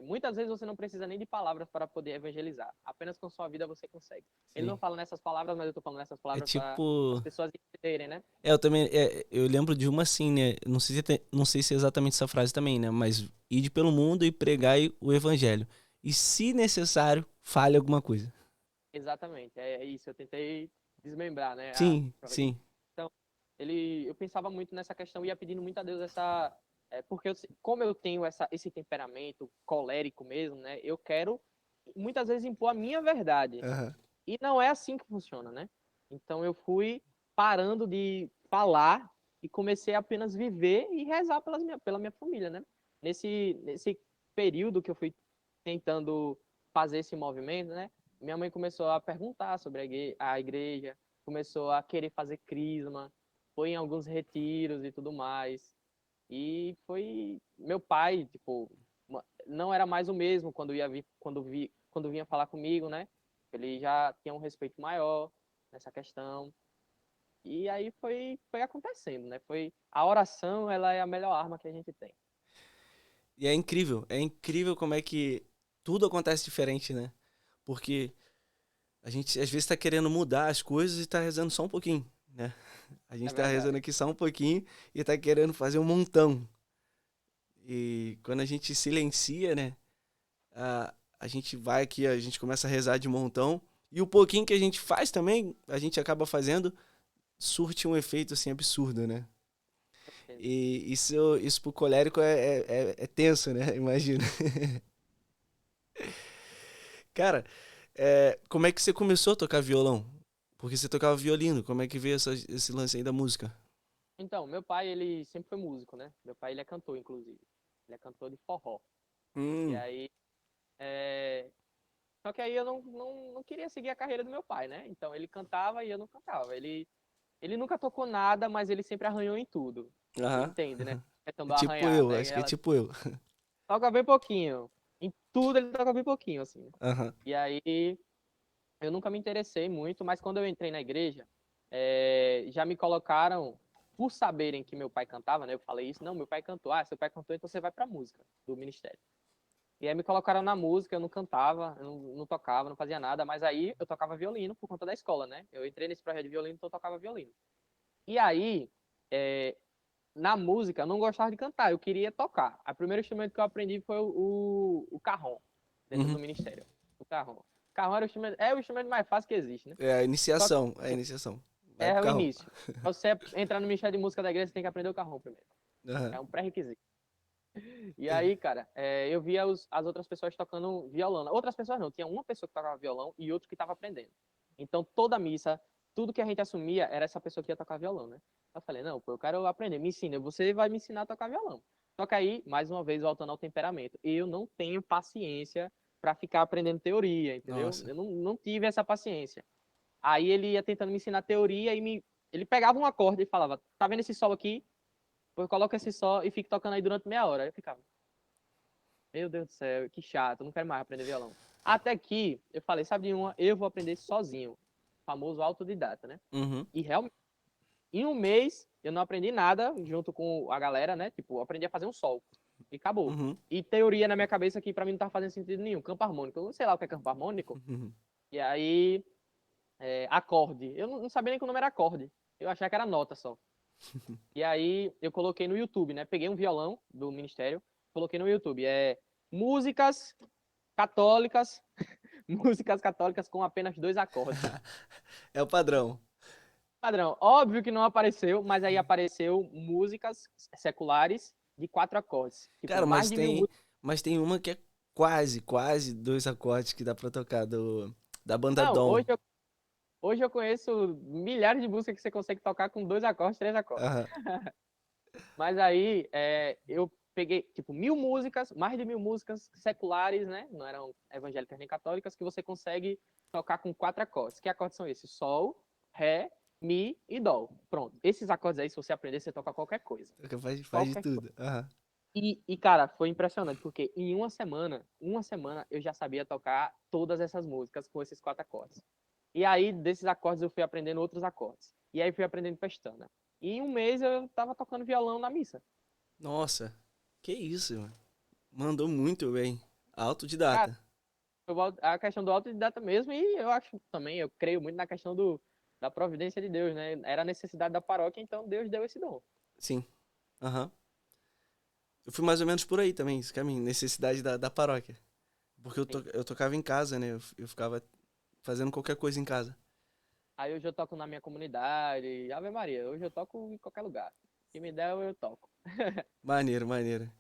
Muitas vezes você não precisa nem de palavras para poder evangelizar. Apenas com sua vida você consegue. Ele não Sim. fala nessas palavras, mas eu estou falando nessas É palavras para as tipo. pessoas entenderem, né? Eu também. Eu lembro de uma assim, né? Não sei se é exatamente essa frase também, né? Mas ide pelo mundo e pregai o evangelho. E se necessário, fale alguma coisa. Exatamente, é isso. Eu tentei desmembrar, né? Sim, sim. Então, eu pensava muito nessa questão e ia pedindo muito a Deus porque como eu tenho esse temperamento colérico mesmo, né? Eu quero muitas vezes impor a minha verdade. Aham. E não é assim que funciona, né? Então eu fui parando de falar e comecei a apenas viver e rezar pela minha família, né? Nesse período que eu fui tentando fazer esse movimento, né? Minha mãe começou a perguntar sobre a igreja, começou a querer fazer crisma, foi em alguns retiros e tudo mais. E foi meu pai, tipo, não era mais o mesmo quando vinha falar comigo, né? Ele já tinha um respeito maior nessa questão. E aí foi acontecendo, né? A oração, ela é a melhor arma que a gente tem. E é incrível como é que tudo acontece diferente, né? Porque a gente às vezes tá querendo mudar as coisas e tá rezando só um pouquinho, né? A É gente tá rezando verdade. aqui só um pouquinho e tá querendo fazer um montão. E quando a gente silencia, né? A gente vai aqui, a gente começa a rezar de montão. E o pouquinho que a gente faz também, a gente acaba fazendo, surte um efeito assim absurdo, né? E isso pro colérico é tenso, né? Imagina. Cara, como é que você começou a tocar violão? Porque você tocava violino, como é que veio esse lance aí da música? Então, meu pai, ele sempre foi músico, né? Meu pai, ele é cantor, inclusive. Ele é cantor de forró. E Hum, aí, é... Só que aí eu não queria seguir a carreira do meu pai, né? Então, ele cantava e eu não cantava. Ele nunca tocou nada, mas ele sempre arranhou em tudo. Você aham. entende, né? A questão É do tipo arranhar, eu, né? acho que é Ela tipo eu. toca bem pouquinho. Em tudo ele toca bem pouquinho, assim. Aham. E aí, eu nunca me interessei muito, mas quando eu entrei na igreja, já me colocaram, por saberem que meu pai cantava, né? Eu falei isso, não, meu pai cantou. Ah, seu pai cantou, então você vai pra música do ministério. E aí me colocaram na música, eu não cantava, eu não tocava, não fazia nada, mas aí eu tocava violino por conta da escola, né? Eu entrei nesse projeto de violino, então eu tocava violino. E aí, é, na música, eu não gostava de cantar, eu queria tocar. O primeiro instrumento que eu aprendi foi o carrom, dentro do Uhum. ministério. O carrom. O carrom é o instrumento mais fácil que existe, né? É a Só que iniciação, é a iniciação. Vai pro é o carro. início. Pra você entrar no ministério de música da igreja, você tem que aprender o carrom primeiro. Aham. É um pré-requisito. E aí, cara, eu via as outras pessoas tocando violão. Outras pessoas não, tinha uma pessoa que tocava violão e outro que estava aprendendo. Então, toda missa, tudo que a gente assumia era essa pessoa que ia tocar violão, né? Eu falei, não, pô, eu quero aprender, me ensina, você vai me ensinar a tocar violão. Só que aí, mais uma vez, voltando ao temperamento, eu não tenho paciência para ficar aprendendo teoria, entendeu? Nossa. Eu não tive essa paciência. Aí ele ia tentando me ensinar teoria ele pegava um acorde e falava, tá vendo esse solo aqui? Pô, coloca esse solo e fica tocando aí durante meia hora. Aí eu ficava, meu Deus do céu, que chato, não quero mais aprender violão. Até que eu falei, sabe de uma? Eu vou aprender sozinho. Famoso autodidata, né? Uhum. E realmente, em um mês, eu não aprendi nada junto com a galera, né? Tipo, eu aprendi a fazer um sol. E acabou. Uhum. E teoria na minha cabeça que pra mim não tá fazendo sentido nenhum. Campo harmônico. Eu não sei lá o que é campo harmônico. Uhum. E aí, acorde. Eu não sabia nem que o nome era acorde. Eu achava que era nota só. E aí eu coloquei no YouTube, né? Peguei um violão do ministério, coloquei no YouTube. Músicas católicas, músicas católicas com apenas 2 acordes. É o padrão. Padrão, óbvio que não apareceu, mas aí apareceu músicas seculares de 4 acordes. Tipo, Cara, mais de 1000 músicas. mas tem uma que é quase dois acordes que dá pra tocar da banda Não, Dom. hoje eu conheço milhares de músicas que você consegue tocar com 2 acordes, 3 acordes. Aham. Mas aí eu peguei, tipo, 1.000 músicas, mais de 1.000 músicas seculares, né? Não eram evangélicas nem católicas, que você consegue tocar com 4 acordes. Que acordes são esses? Sol, Ré, Mi e Dó. Pronto. Esses acordes aí, se você aprender, você toca qualquer coisa. Faz de Qualquer coisa. tudo. Aham. Cara, foi impressionante, porque em uma semana, eu já sabia tocar todas essas músicas com esses 4 acordes. E aí, desses acordes, eu fui aprendendo outros acordes. E aí, fui aprendendo pestana. E em um mês, eu tava tocando violão na missa. Nossa, que isso, mano. Mandou muito bem. Cara, Autodidata. a questão do autodidata mesmo, e eu acho também, eu creio muito na questão da providência de Deus, né? Era a necessidade da paróquia, então Deus deu esse dom. Sim. Aham. Eu fui mais ou menos por aí também, esse caminho, necessidade da paróquia. Porque Sim. eu tocava em casa, né? Eu ficava fazendo qualquer coisa em casa. Aí hoje eu toco na minha comunidade, Ave Maria, hoje eu toco em qualquer lugar. Se me der, eu toco. Maneiro, maneiro.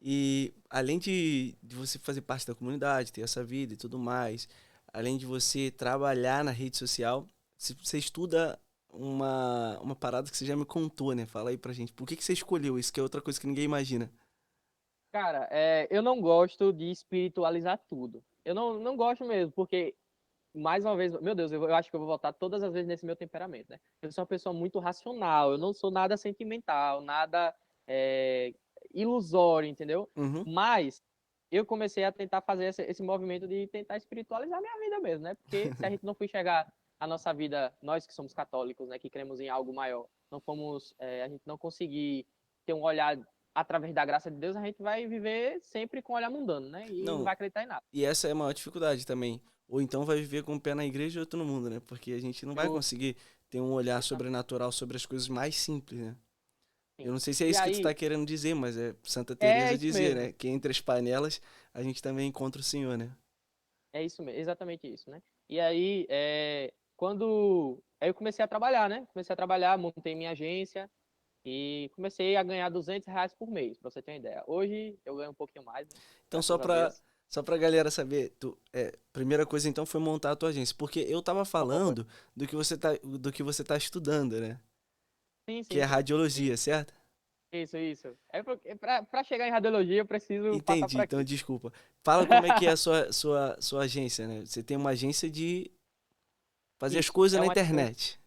E além de você fazer parte da comunidade, ter essa vida e tudo mais, além de você trabalhar na rede social, você estuda uma parada que você já me contou, né? Fala aí pra gente. Por que você escolheu isso? Que é outra coisa que ninguém imagina. Cara, eu não gosto de espiritualizar tudo. Eu não gosto mesmo, porque, mais uma vez, meu Deus, eu acho que eu vou voltar todas as vezes nesse meu temperamento, né? Eu sou uma pessoa muito racional, eu não sou nada sentimental, nada é, ilusório, entendeu? Uhum. Mas eu comecei a tentar fazer esse movimento de tentar espiritualizar a minha vida mesmo, né? Porque se a gente não for enxergar a nossa vida, nós que somos católicos, né, que cremos em algo maior, não fomos, a gente não conseguir ter um olhar através da graça de Deus, a gente vai viver sempre com o olhar mundano, né? E não Não, vai acreditar em nada. e essa é a maior dificuldade também. Ou então vai viver com um pé na igreja e outro no mundo, né? Porque a gente não vai Eu, conseguir ter um olhar sobrenatural sobre as coisas mais simples, né? Eu assim, não sei se é e isso que tu tá aí, querendo dizer, mas é Santa é Teresa isso dizia, mesmo. né? Que entre as panelas a gente também encontra o Senhor, né? É isso mesmo, exatamente isso, né? E aí, quando aí eu comecei a trabalhar, né? Comecei a trabalhar, montei minha agência e comecei a ganhar R$ 200 por mês, pra você ter uma ideia. Hoje eu ganho um pouquinho mais, né? Então Graças a Deus. só pra galera saber, primeira coisa então foi montar a tua agência, porque eu tava Foi. falando do que você tá estudando, né? Sim, Que é sim, sim. radiologia, certo? Isso. É porque pra chegar em radiologia eu preciso passar Entendi, por então aqui. desculpa. Fala como é que é a sua agência, né? Você tem uma agência de fazer as Isso, coisas é na uma internet.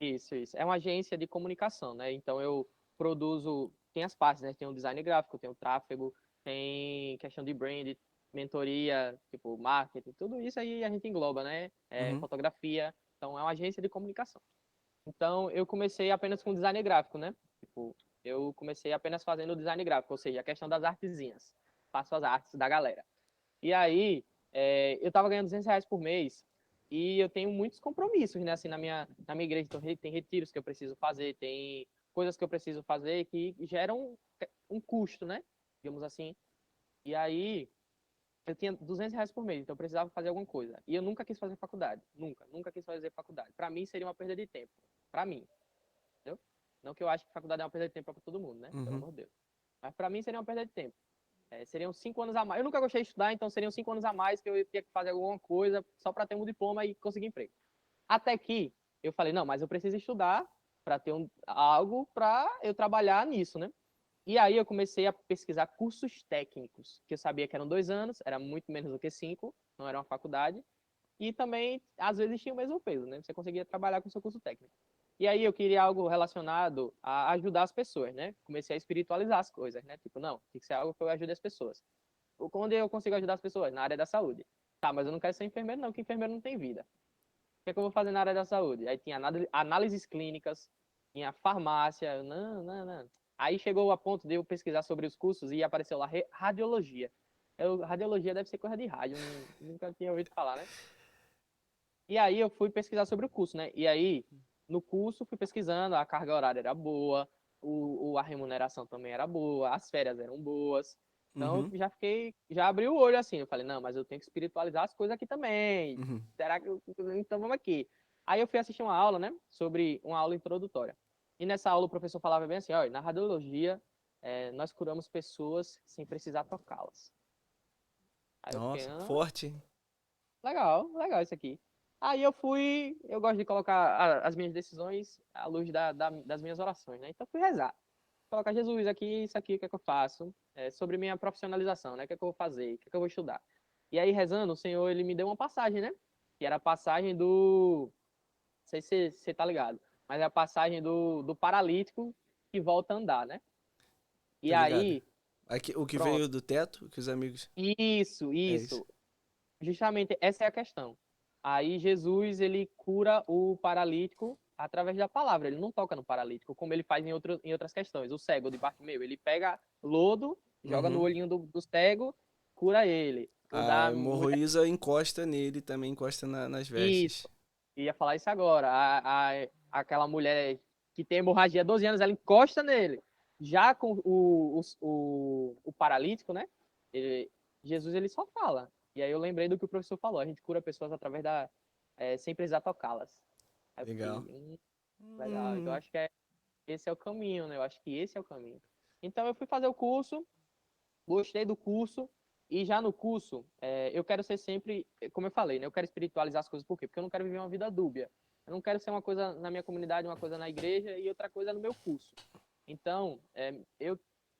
Isso. É uma agência de comunicação, né? Então eu produzo, tem as partes, né? Tem o design gráfico, tem o tráfego, tem questão de brand, mentoria, tipo marketing, tudo isso aí a gente engloba, né? Uhum, Fotografia. Então é uma agência de comunicação. Então eu comecei apenas com design gráfico, né? Tipo, eu comecei apenas fazendo design gráfico, ou seja, a questão das artezinhas. Faço as artes da galera. E aí, eu tava ganhando R$ 200 por mês e eu tenho muitos compromissos, né, assim, na minha igreja. Então, tem retiros que eu preciso fazer, tem coisas que eu preciso fazer que geram um custo, né, digamos assim. E aí, eu tinha R$ 200 por mês, então eu precisava fazer alguma coisa. E eu nunca quis fazer faculdade, nunca quis fazer faculdade. Para mim, seria uma perda de tempo, para mim, entendeu? Não que eu acho que faculdade é uma perda de tempo para todo mundo, né, pelo uhum, amor de Deus. Mas para mim seria uma perda de tempo. Seriam 5 anos a mais. Eu nunca gostei de estudar, então seriam 5 anos a mais que eu tinha que fazer alguma coisa só para ter um diploma e conseguir emprego. Até que eu falei, não, mas eu preciso estudar para ter algo para eu trabalhar nisso, né? E aí eu comecei a pesquisar cursos técnicos, que eu sabia que eram 2 anos, era muito menos do que 5, não era uma faculdade. E também, às vezes, tinha o mesmo peso, né? Você conseguia trabalhar com o seu curso técnico. E aí eu queria algo relacionado a ajudar as pessoas, né? Comecei a espiritualizar as coisas, né? Tipo, não, tem que ser algo que eu ajude as pessoas. Onde eu consigo ajudar as pessoas? Na área da saúde. Tá, mas eu não quero ser enfermeiro, não, que enfermeiro não tem vida. O que é que eu vou fazer na área da saúde? Aí tinha análises clínicas, tinha farmácia, não. Aí chegou a ponto de eu pesquisar sobre os cursos e apareceu lá radiologia. Radiologia deve ser coisa de rádio, nunca tinha ouvido falar, né? E aí eu fui pesquisar sobre o curso, né? E aí, no curso, fui pesquisando, a carga horária era boa, a remuneração também era boa, as férias eram boas. Então, uhum, já abri o olho assim. Eu falei, não, mas eu tenho que espiritualizar as coisas aqui também. uhum. Será que então vamos aqui? Aí eu fui assistir uma aula, né? Sobre uma aula introdutória. E nessa aula o professor falava bem assim, olha, na radiologia, nós curamos pessoas sem precisar tocá-las. Aí eu fiquei, Nossa, forte. legal isso aqui. Aí eu gosto de colocar as minhas decisões à luz das minhas orações, né? Então fui rezar. colocar Jesus aqui, isso aqui, o que é que eu faço? Sobre minha profissionalização, né? O que é que eu vou fazer? O que é que eu vou estudar? E aí, rezando, o Senhor, ele me deu uma passagem, né? Que era a passagem do... Não sei se você tá ligado, mas é a passagem do paralítico que volta a andar, né? E Tô ligado. aí, Aqui, o que pronto. veio do teto, que os amigos. Isso, É isso. isso. Justamente essa é a questão. Aí Jesus, ele cura o paralítico através da palavra. Ele não toca no paralítico, como ele faz em outras questões. O cego de Bartimeu, ele pega lodo, joga no Uhum. olhinho do cego, cura ele. O A da mulher... hemorroísa encosta nele, também encosta nas Isso, vestes. ia falar isso agora. Aquela mulher que tem hemorragia há 12 anos, ela encosta nele. Já com o paralítico, né? Ele- Jesus, ele só fala. E aí eu lembrei do que o professor falou. A gente cura pessoas através da... sem precisar tocá-las. Aí eu Legal. fiquei, legal. Então acho que esse é o caminho, né? Eu acho que esse é o caminho. Então eu fui fazer o curso, gostei do curso, e já no curso, eu quero ser sempre, como eu falei, né? Eu quero espiritualizar as coisas, por quê? Porque eu não quero viver uma vida dúbia. Eu não quero ser uma coisa na minha comunidade, uma coisa na igreja e outra coisa no meu curso. Então,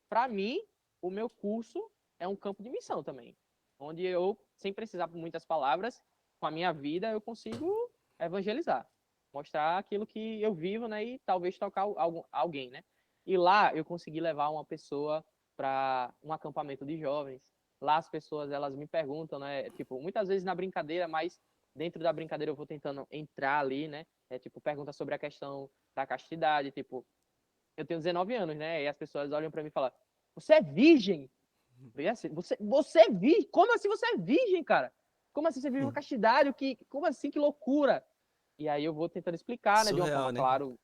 para mim, o meu curso é um campo de missão também, onde eu, sem precisar de muitas palavras, com a minha vida, eu consigo evangelizar, mostrar aquilo que eu vivo, né? E talvez tocar alguém, né? E lá eu consegui levar uma pessoa para um acampamento de jovens. Lá as pessoas, elas me perguntam, né? Tipo, muitas vezes na brincadeira, mas dentro da brincadeira eu vou tentando entrar ali, né? Tipo, pergunta sobre a questão da castidade, tipo, eu tenho 19 anos, né? E as pessoas olham para mim e falam: "Você é virgem?" E assim, você é virgem? Como assim você é virgem, cara? Como assim você vive uma Hum. castidade? Como assim? Que loucura! E aí eu vou tentando explicar, né, de uma Surreal, forma, né? claro,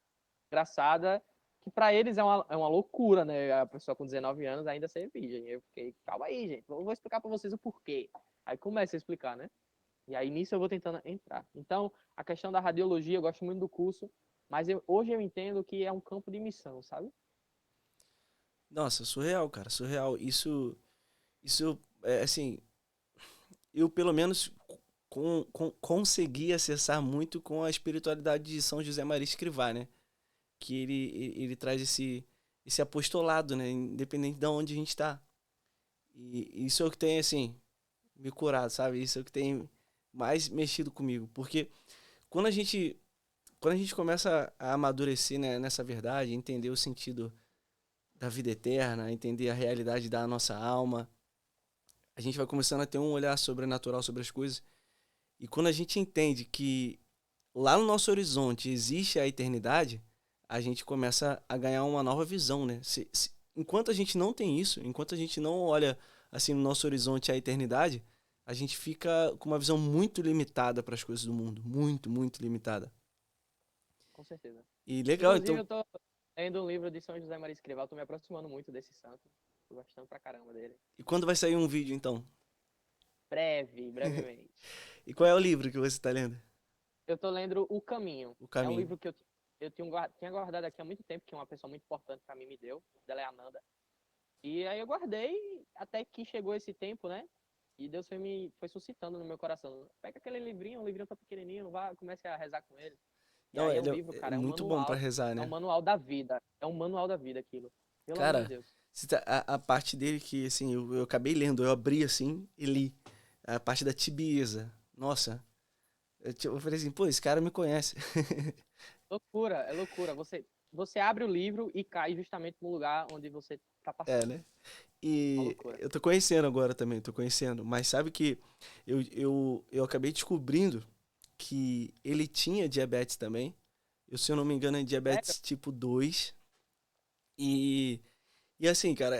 engraçada, que para eles é uma loucura, né? A pessoa com 19 anos ainda ser virgem. Eu fiquei, calma aí, gente, eu vou explicar para vocês o porquê. Aí começa a explicar, né? E aí nisso eu vou tentando entrar. Então, a questão da radiologia, eu gosto muito do curso, mas hoje eu entendo que é um campo de missão, sabe? Nossa, surreal, cara, surreal. Isso é assim, eu pelo menos consegui acessar muito com a espiritualidade de São José Maria Escrivá, né? Que ele traz esse apostolado, né? Independente de onde a gente está. E isso é o que tem, assim, me curado, sabe? Isso é o que tem mais mexido comigo. Porque quando a gente, quando a gente começa a amadurecer, né, nessa verdade, entender o sentido da vida eterna, entender a realidade da nossa alma, a gente vai começando a ter um olhar sobrenatural sobre as coisas. E quando a gente entende que lá no nosso horizonte existe a eternidade, a gente começa a ganhar uma nova visão, né? Enquanto a gente não tem isso, enquanto a gente não olha assim no nosso horizonte a eternidade, a gente fica com uma visão muito limitada para as coisas do mundo, muito, muito limitada. Com certeza. E legal, Inclusive, então. eu tô lendo um livro de São José Maria Escrivá, tô me aproximando muito desse santo. Tô gostando pra caramba dele. E quando vai sair um vídeo, então? Brevemente. E qual é o livro que você está lendo? Eu tô lendo O Caminho. O É um Caminho. livro que eu tinha guardado aqui há muito tempo, que uma pessoa muito importante pra mim me deu. Dela é a Ananda. E aí eu guardei até que chegou esse tempo, né? E Deus foi suscitando no meu coração. Pega aquele livrinho, um livrinho tão pequenininho, vai, comece a rezar com ele. E Não, aí é um ele livro, é cara, muito bom para rezar, é um né? manual da vida. É um manual da vida aquilo. Pelo amor de Cara, Deus. a parte dele que, assim, eu acabei lendo, eu abri assim e li. A parte da tibieza. Nossa, eu falei assim, pô, esse cara me conhece. Loucura, é loucura. Você abre o livro e cai justamente no lugar onde você tá É, passando. né? Uma E loucura. eu tô conhecendo agora também, tô conhecendo. Mas sabe que eu acabei descobrindo que ele tinha diabetes também. Eu, se eu não me engano, é Sério? diabetes tipo 2. E, e assim, cara,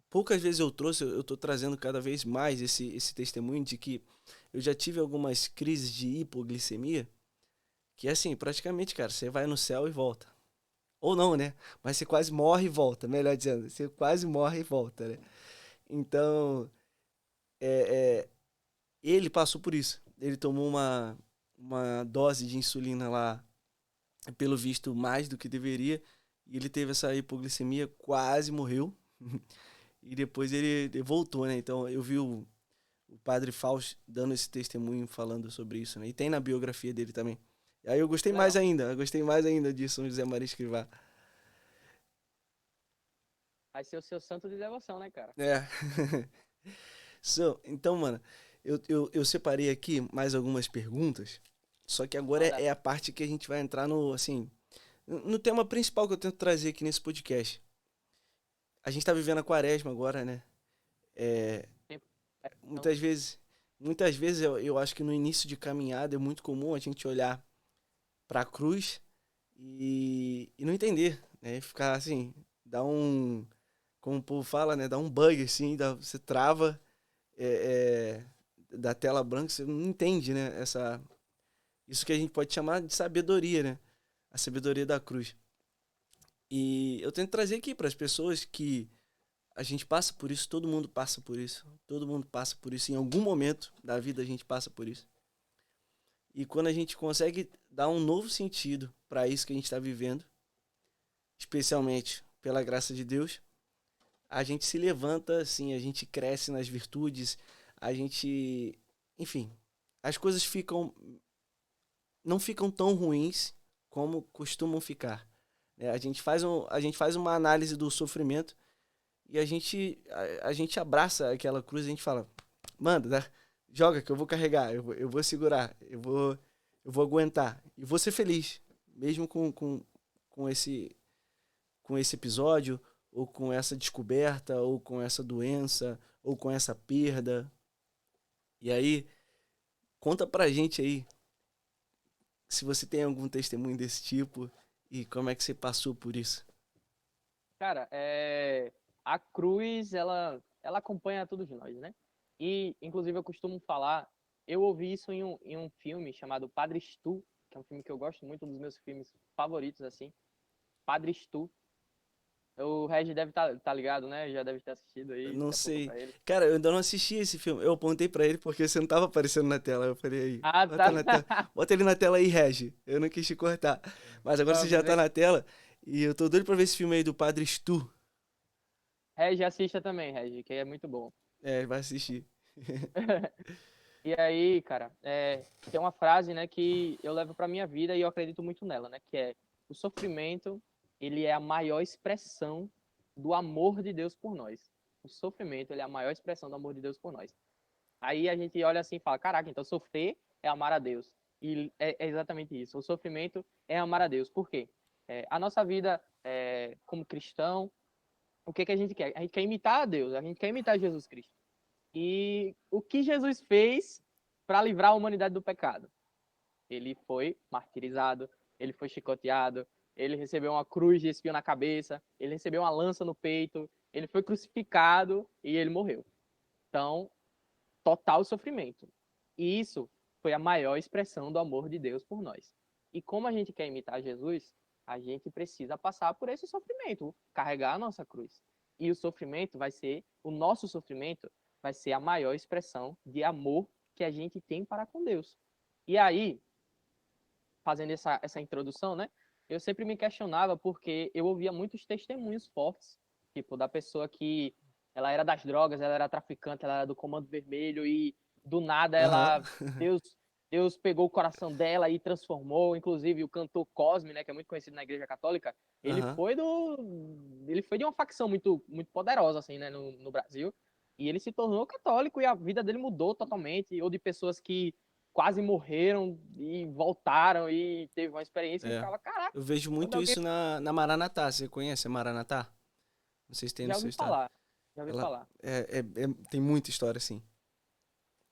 poucas vezes eu trouxe, eu tô trazendo cada vez mais esse testemunho de que eu já tive algumas crises de hipoglicemia, que assim, praticamente, cara, você vai no céu e volta. Ou não, né? Mas você quase morre e volta, melhor dizendo, você quase morre e volta, né? Então, é, é, ele passou por isso. Ele tomou uma dose de insulina lá, pelo visto, mais do que deveria, e ele teve essa hipoglicemia, quase morreu. E depois ele voltou, né? Então eu vi o padre Fausto dando esse testemunho falando sobre isso, né? E tem na biografia dele também. E aí eu gostei Que mais legal. ainda, eu gostei mais ainda de São José Maria Escrivá. vai ser o seu santo de devoção, né, cara? É. Então, mano, eu separei aqui mais algumas perguntas, só que agora Manda. é a parte que a gente vai entrar no, assim, no tema principal que eu tento trazer aqui nesse podcast. A gente tá vivendo a quaresma agora, né? É, Tempo. É, então, muitas vezes, muitas vezes eu acho que no início de caminhada é muito comum a gente olhar para a cruz e não entender, né? Ficar assim, dá um, como o povo fala, né? Dá um bug assim, você trava da tela branca, você não entende, né? Isso que a gente pode chamar de sabedoria, né? A sabedoria da cruz. E eu tento trazer aqui para as pessoas que a gente passa por isso, todo mundo passa por isso, todo mundo passa por isso, em algum momento da vida a gente passa por isso. E quando a gente consegue dar um novo sentido para isso que a gente está vivendo, especialmente pela graça de Deus, a gente se levanta, assim, a gente cresce nas virtudes, a gente, enfim, as coisas não ficam tão ruins como costumam ficar. Né? A gente faz uma análise do sofrimento e a gente abraça aquela cruz e a gente fala, manda, né? Joga que eu vou carregar, eu vou segurar, eu vou aguentar e vou ser feliz, mesmo com com esse episódio, ou com essa descoberta, ou com essa doença, ou com essa perda. E aí, conta pra gente aí se você tem algum testemunho desse tipo e como é que você passou por isso. cara, a cruz, ela acompanha todos nós, né? E, inclusive, eu costumo falar, eu ouvi isso em um filme chamado Padre Stu, que é um filme que eu gosto muito, um dos meus filmes favoritos, assim. Padre Stu. O Regis deve tá ligado, né? Já deve ter assistido aí, Não você apontou sei. pra ele. Cara, eu ainda não assisti esse filme. Eu apontei pra ele porque você não tava aparecendo na tela. Eu falei aí, Ah, tá. bota na tela. Bota ele na tela aí, Regi. Eu não quis te cortar. Mas agora você já Vamos tá ver. na tela e eu tô doido pra ver esse filme aí do Padre Stu. Regis, assista também, Regis, que é muito bom. É, vai assistir. E aí, cara, tem uma frase, né, que eu levo pra minha vida e eu acredito muito nela, né, que é: o sofrimento, ele é a maior expressão do amor de Deus por nós. O sofrimento, ele é a maior expressão do amor de Deus por nós. Aí a gente olha assim e fala: caraca, então sofrer é amar a Deus. E é exatamente isso. O sofrimento é amar a Deus. Por quê? A nossa vida como cristão, o que que a gente quer? A gente quer imitar a Deus, a gente quer imitar Jesus Cristo. E o que Jesus fez para livrar a humanidade do pecado? Ele foi martirizado, ele foi chicoteado, ele recebeu uma cruz de espinho na cabeça, ele recebeu uma lança no peito, ele foi crucificado e ele morreu. Então, total sofrimento. E isso foi a maior expressão do amor de Deus por nós. E como a gente quer imitar Jesus, a gente precisa passar por esse sofrimento, carregar a nossa cruz. E o sofrimento vai ser, o nosso sofrimento vai ser a maior expressão de amor que a gente tem para com Deus. E aí, fazendo essa introdução, né? Eu sempre me questionava porque eu ouvia muitos testemunhos fortes, tipo, da pessoa que ela era das drogas, ela era traficante, ela era do Comando Vermelho e do nada Aham. Deus, Deus pegou o coração dela e transformou, inclusive o cantor Cosme, né, que é muito conhecido na Igreja Católica, Aham. ele foi de uma facção muito poderosa assim, né, no Brasil, e ele se tornou católico e a vida dele mudou totalmente, ou de pessoas que quase morreram e voltaram e teve uma experiência que É. ficava, caraca, Eu vejo quando muito alguém isso na Maranatá. Você conhece a Maranatá? Não sei se tem no já seu ouvi estado. falar, já ouvi Ela falar. tem muita história assim.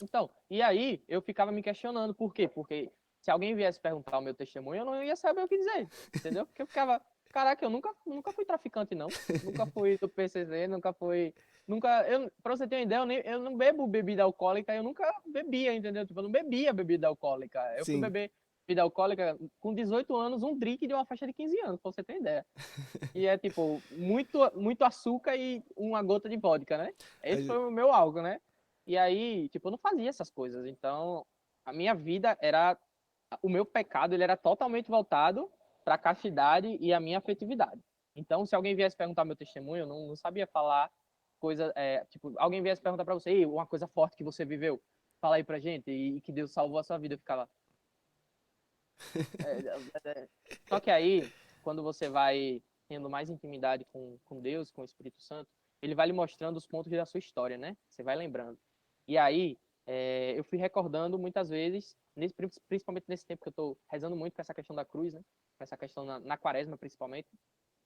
Então, e aí eu ficava me questionando, por quê? Porque se alguém viesse perguntar o meu testemunho, eu não ia saber o que dizer, entendeu? Porque eu ficava, caraca, eu nunca fui traficante, não. Nunca fui do PCC, pra você ter uma ideia, eu não bebo bebida alcoólica, eu nunca bebia, entendeu? Tipo, eu não bebia bebida alcoólica. Eu fui Sim. beber bebida alcoólica com 18 anos, um drink de uma festa de 15 anos, pra você ter ideia. E é tipo, muito açúcar e uma gota de vodka, né? Esse foi o meu algo, né? E aí, tipo, eu não fazia essas coisas. Então, a minha vida era. O meu pecado, ele era totalmente voltado para a castidade e a minha afetividade. Então, se alguém viesse perguntar meu testemunho, eu não sabia falar coisa. Tipo, alguém viesse perguntar para você: "Ei, uma coisa forte que você viveu, fala aí pra gente, e que Deus salvou a sua vida." Eu ficava. É, é, é. Só que aí, quando você vai tendo mais intimidade com Deus, com o Espírito Santo, ele vai lhe mostrando os pontos da sua história, né? Você vai lembrando. E aí, eu fui recordando muitas vezes, principalmente nesse tempo que eu estou rezando muito com essa questão da cruz, né? Com essa questão na quaresma, principalmente.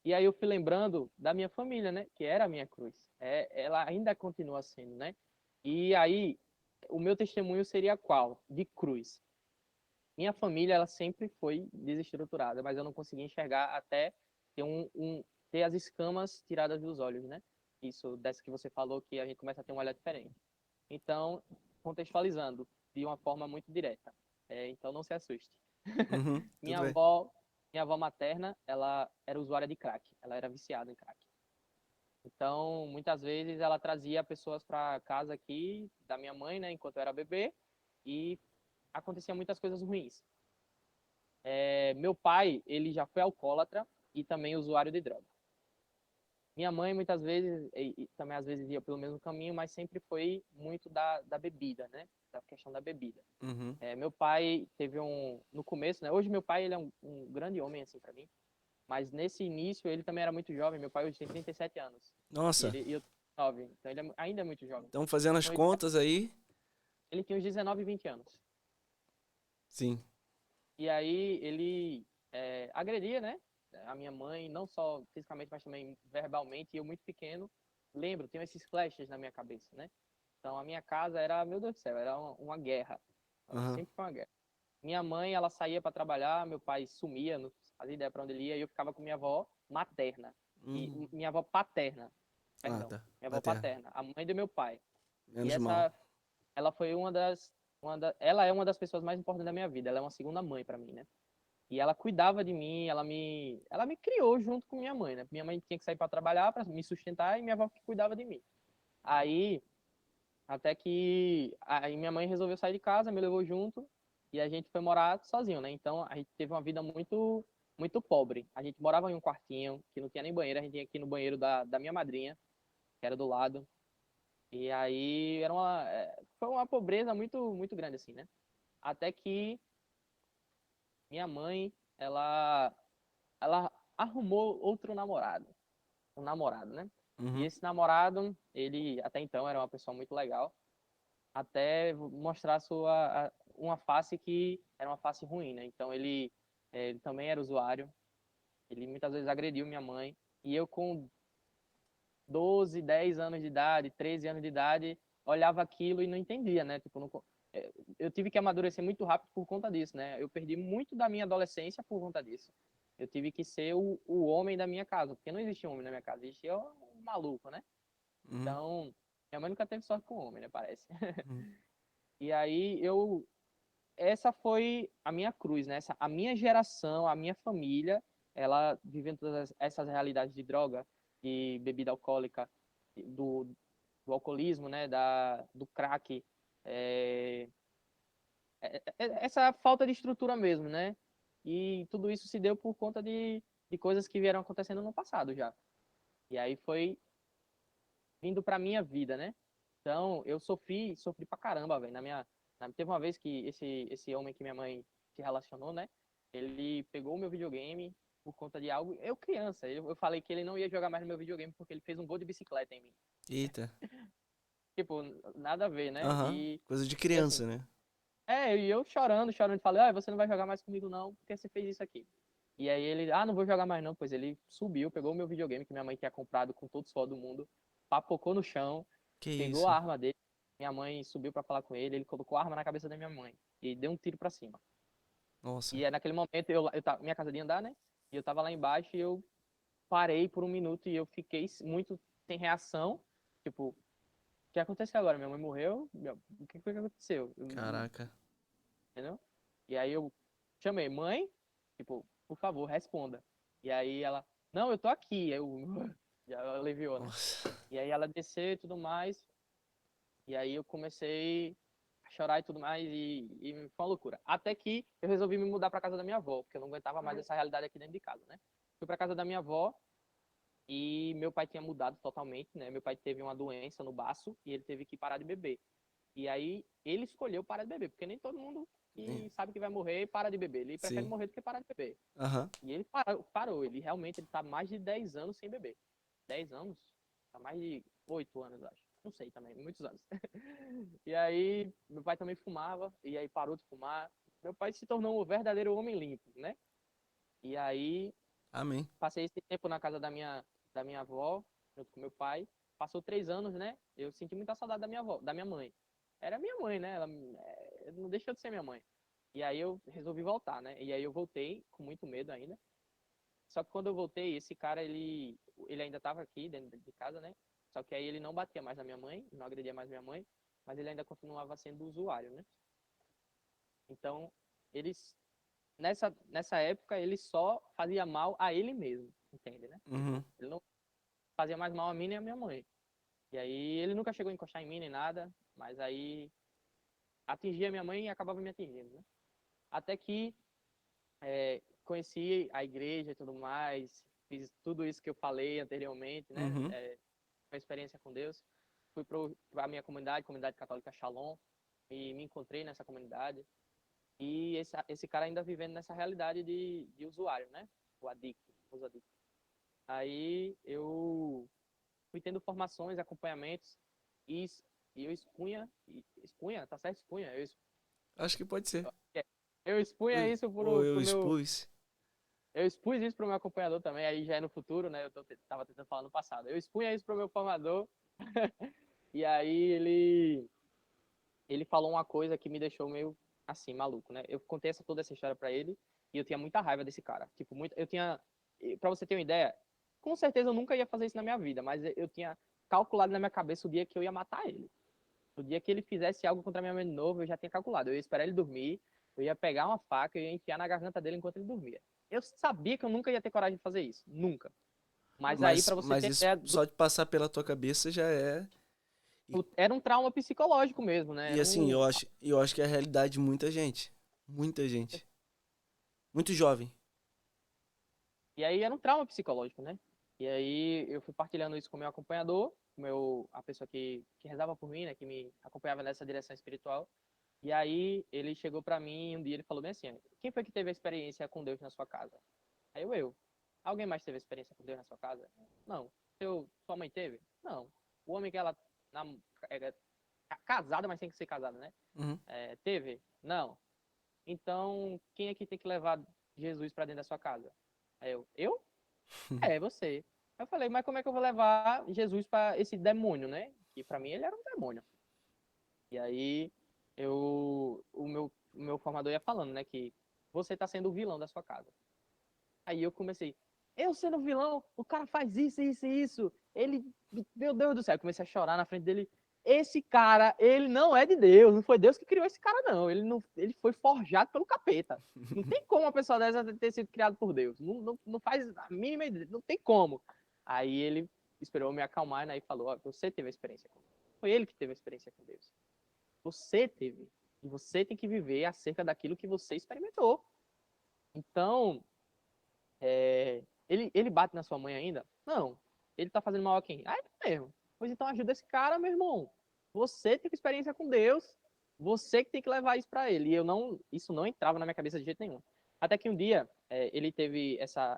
E aí eu fui lembrando da minha família, né? Que era a minha cruz. Ela ainda continua sendo, né? E aí, o meu testemunho seria qual? De cruz. Minha família, ela sempre foi desestruturada, mas eu não conseguia enxergar até ter, ter as escamas tiradas dos olhos, né? Isso, dessa que você falou, que a gente começa a ter um olhar diferente. Então, contextualizando de uma forma muito direta. Então, não se assuste. Uhum, Minha tudo bem. avó, minha avó materna, ela era usuária de crack. Ela era viciada em crack. Então, muitas vezes ela trazia pessoas para casa aqui da minha mãe, né, enquanto eu era bebê, e acontecia muitas coisas ruins. Meu pai, ele já foi alcoólatra e também usuário de droga. Minha mãe, muitas vezes, e também às vezes ia pelo mesmo caminho, mas sempre foi muito da bebida, né? Da questão da bebida. Uhum. Meu pai teve no começo, né? Hoje meu pai, ele é um grande homem, assim, para mim. Mas nesse início, ele também era muito jovem. Meu pai hoje tem 37 anos. Nossa, E eu 9. Então ele ainda é muito jovem. estamos fazendo as Então contas aí. ele tinha uns 19, 20 anos. Sim. E aí ele agredia, né? A minha mãe, não só fisicamente, mas também verbalmente. E eu, muito pequeno, lembro, tenho esses flashes na minha cabeça, né? Então a minha casa era, meu Deus do céu, era uma guerra. Aham. Sempre foi uma guerra. Minha mãe, ela saía para trabalhar, meu pai sumia, não fazia ideia para onde ele ia, e eu ficava com minha avó materna. E Uhum. minha avó paterna, Ah, perdão. tá. Minha avó Paterno. paterna, a mãe do meu pai. E Menos mal. ela foi ela é uma das pessoas mais importantes da minha vida. Ela é uma segunda mãe para mim, né? E ela cuidava de mim, ela me criou junto com minha mãe, né? Minha mãe tinha que sair para trabalhar, para me sustentar, e minha avó que cuidava de mim. Aí, até que aí minha mãe resolveu sair de casa, me levou junto, e a gente foi morar sozinho, né? Então, a gente teve uma vida muito pobre. A gente morava em um quartinho, que não tinha nem banheiro, a gente tinha aqui no banheiro da minha madrinha, que era do lado. E aí foi uma pobreza muito grande, assim, né? Até que minha mãe, ela arrumou outro namorado, um namorado, né? E Uhum. esse namorado, ele até então era uma pessoa muito legal, até mostrar uma face que era uma face ruim, né? Então ele também era usuário, ele muitas vezes agrediu minha mãe, e eu com 12, 10 anos de idade, 13 anos de idade, olhava aquilo e não entendia, né? Tipo, não, eu tive que amadurecer muito rápido por conta disso, né? Eu perdi muito da minha adolescência por conta disso. Eu tive que ser o homem da minha casa, porque não existia homem na minha casa, existia um maluco, né? Uhum. Então, minha mãe nunca teve sorte com homem, né? Parece. Uhum. E aí essa foi a minha cruz, né? A minha geração, a minha família, ela vivendo todas essas realidades de droga, de bebida alcoólica, do, do alcoolismo, né? Do crack, é, essa falta de estrutura mesmo, né? E tudo isso se deu por conta de coisas que vieram acontecendo no passado já. E aí foi vindo pra minha vida, né? Então, eu sofri pra caramba, velho. Teve uma vez que esse homem que minha mãe se relacionou, né? Ele pegou o meu videogame por conta de algo. Eu, criança, eu falei que ele não ia jogar mais no meu videogame porque ele fez um gol de bicicleta em mim. Eita. Tipo, nada a ver, né? Aham. Coisa de E assim, criança, né? e eu chorando, falei, ah, você não vai jogar mais comigo não, porque você fez isso aqui. E aí ele, não vou jogar mais não, pois ele subiu, pegou o meu videogame que minha mãe tinha comprado com todo o suor do mundo, papocou no chão, Que pegou a isso? arma dele, minha mãe subiu pra falar com ele colocou a arma na cabeça da minha mãe e deu um tiro pra cima. Nossa. E aí, naquele momento, minha casa de andar, né? E eu tava lá embaixo e eu parei por um minuto e eu fiquei muito sem reação, tipo, o que aconteceu agora? Minha mãe morreu? O que foi que aconteceu? Caraca. Entendeu? E aí eu chamei, mãe, tipo, por favor, responda. E aí ela, não, eu tô aqui. Eu já aliviou, né? Nossa. E aí ela desceu e tudo mais. E aí eu comecei a chorar e tudo mais e foi uma loucura. Até que eu resolvi me mudar para casa da minha avó, porque eu não aguentava mais essa realidade aqui dentro de casa, né? Fui para casa da minha avó e meu pai tinha mudado totalmente, né? Meu pai teve uma doença no baço e ele teve que parar de beber. E aí ele escolheu parar de beber, porque nem todo mundo que sabe que vai morrer e para de beber. Ele prefere Sim. morrer do que parar de beber. Aham. E ele parou. Ele realmente tá mais de 10 anos sem beber. 10 anos? Tá mais de 8 anos, acho. Não sei também, muitos anos. E aí, meu pai também fumava, e aí parou de fumar. Meu pai se tornou um verdadeiro homem limpo, né? E aí, Amém. passei esse tempo na casa da minha avó, junto com meu pai. Passou 3 anos, né? Eu senti muita saudade da minha avó, da minha mãe. Era minha mãe, né? Ela não deixou de ser minha mãe. E aí eu resolvi voltar, né? E aí eu voltei com muito medo ainda. Só que quando eu voltei, esse cara, ele ainda estava aqui dentro de casa, né? Só que aí ele não batia mais na minha mãe, não agredia mais minha mãe, mas ele ainda continuava sendo usuário, né? Então, eles nessa época ele só fazia mal a ele mesmo, entende, né? Uhum. Ele não fazia mais mal a mim nem a minha mãe. E aí ele nunca chegou a encostar em mim nem nada, mas aí atingia minha mãe e acabava me atingindo, né? Até que conheci a igreja e tudo mais, fiz tudo isso que eu falei anteriormente, né? Uhum. Uma experiência com Deus. Fui para a minha comunidade católica Shalom, e me encontrei nessa comunidade. E esse cara ainda vivendo nessa realidade de usuário, né? O adicto, os adictos. Aí eu fui tendo formações, acompanhamentos, e, e eu expunha, tá certo? Expunha. Acho que pode ser. Eu expunha isso Ou eu pro meu. expus. Eu expus isso pro meu acompanhador também, aí já é no futuro, né? Tava tentando falar no passado. Eu expunha isso pro meu formador, e aí ele falou uma coisa que me deixou meio assim, maluco, né? Eu contei toda essa história pra ele, e eu tinha muita raiva desse cara. Tipo, eu tinha. Pra você ter uma ideia, com certeza eu nunca ia fazer isso na minha vida, mas eu tinha calculado na minha cabeça o dia que eu ia matar ele. O dia que ele fizesse algo contra minha mãe de novo, eu já tinha calculado. Eu ia esperar ele dormir, eu ia pegar uma faca e ia enfiar na garganta dele enquanto ele dormia. Eu sabia que eu nunca ia ter coragem de fazer isso. Nunca. Mas aí, pra você Mas ter isso ideia, só de passar pela tua cabeça já é. E, era um trauma psicológico mesmo, né? e Era assim, um. eu acho que é a realidade de muita gente. Muita gente. Muito jovem. E aí era um trauma psicológico, né? E aí eu fui partilhando isso com o meu acompanhador, a pessoa que rezava por mim, né? Que me acompanhava nessa direção espiritual. E aí ele chegou pra mim um dia ele falou bem assim: quem foi que teve a experiência com Deus na sua casa? Aí eu. Alguém mais teve a experiência com Deus na sua casa? Não. Sua mãe teve? Não. O homem que ela é casada, mas tem que ser casada, né? Uhum. Teve? Não. Então, quem é que tem que levar Jesus pra dentro da sua casa? Aí eu? Você. Eu falei, mas como é que eu vou levar Jesus pra esse demônio, né? Que pra mim ele era um demônio. E aí o meu formador ia falando, né, que você tá sendo o vilão da sua casa. Aí eu comecei, eu sendo o vilão, o cara faz isso, isso e isso. Ele, meu Deus do céu, eu comecei a chorar na frente dele. Esse cara, ele não é de Deus, não foi Deus que criou esse cara, não. Ele foi forjado pelo capeta. Não tem como uma pessoa dessa ter sido criada por Deus. Não faz a mínima ideia, não tem como. Aí ele esperou me acalmar, né, e falou, ó, você teve a experiência com Deus. Foi ele que teve a experiência com Deus. Você teve. E você tem que viver acerca daquilo que você experimentou. Então, ele bate na sua mãe ainda? Não. Ele tá fazendo mal a quem? Ah, ele mesmo. Pois então ajuda esse cara, meu irmão. Você tem experiência com Deus. Você que tem que levar isso para ele. E isso não entrava na minha cabeça de jeito nenhum. Até que um dia, ele teve essa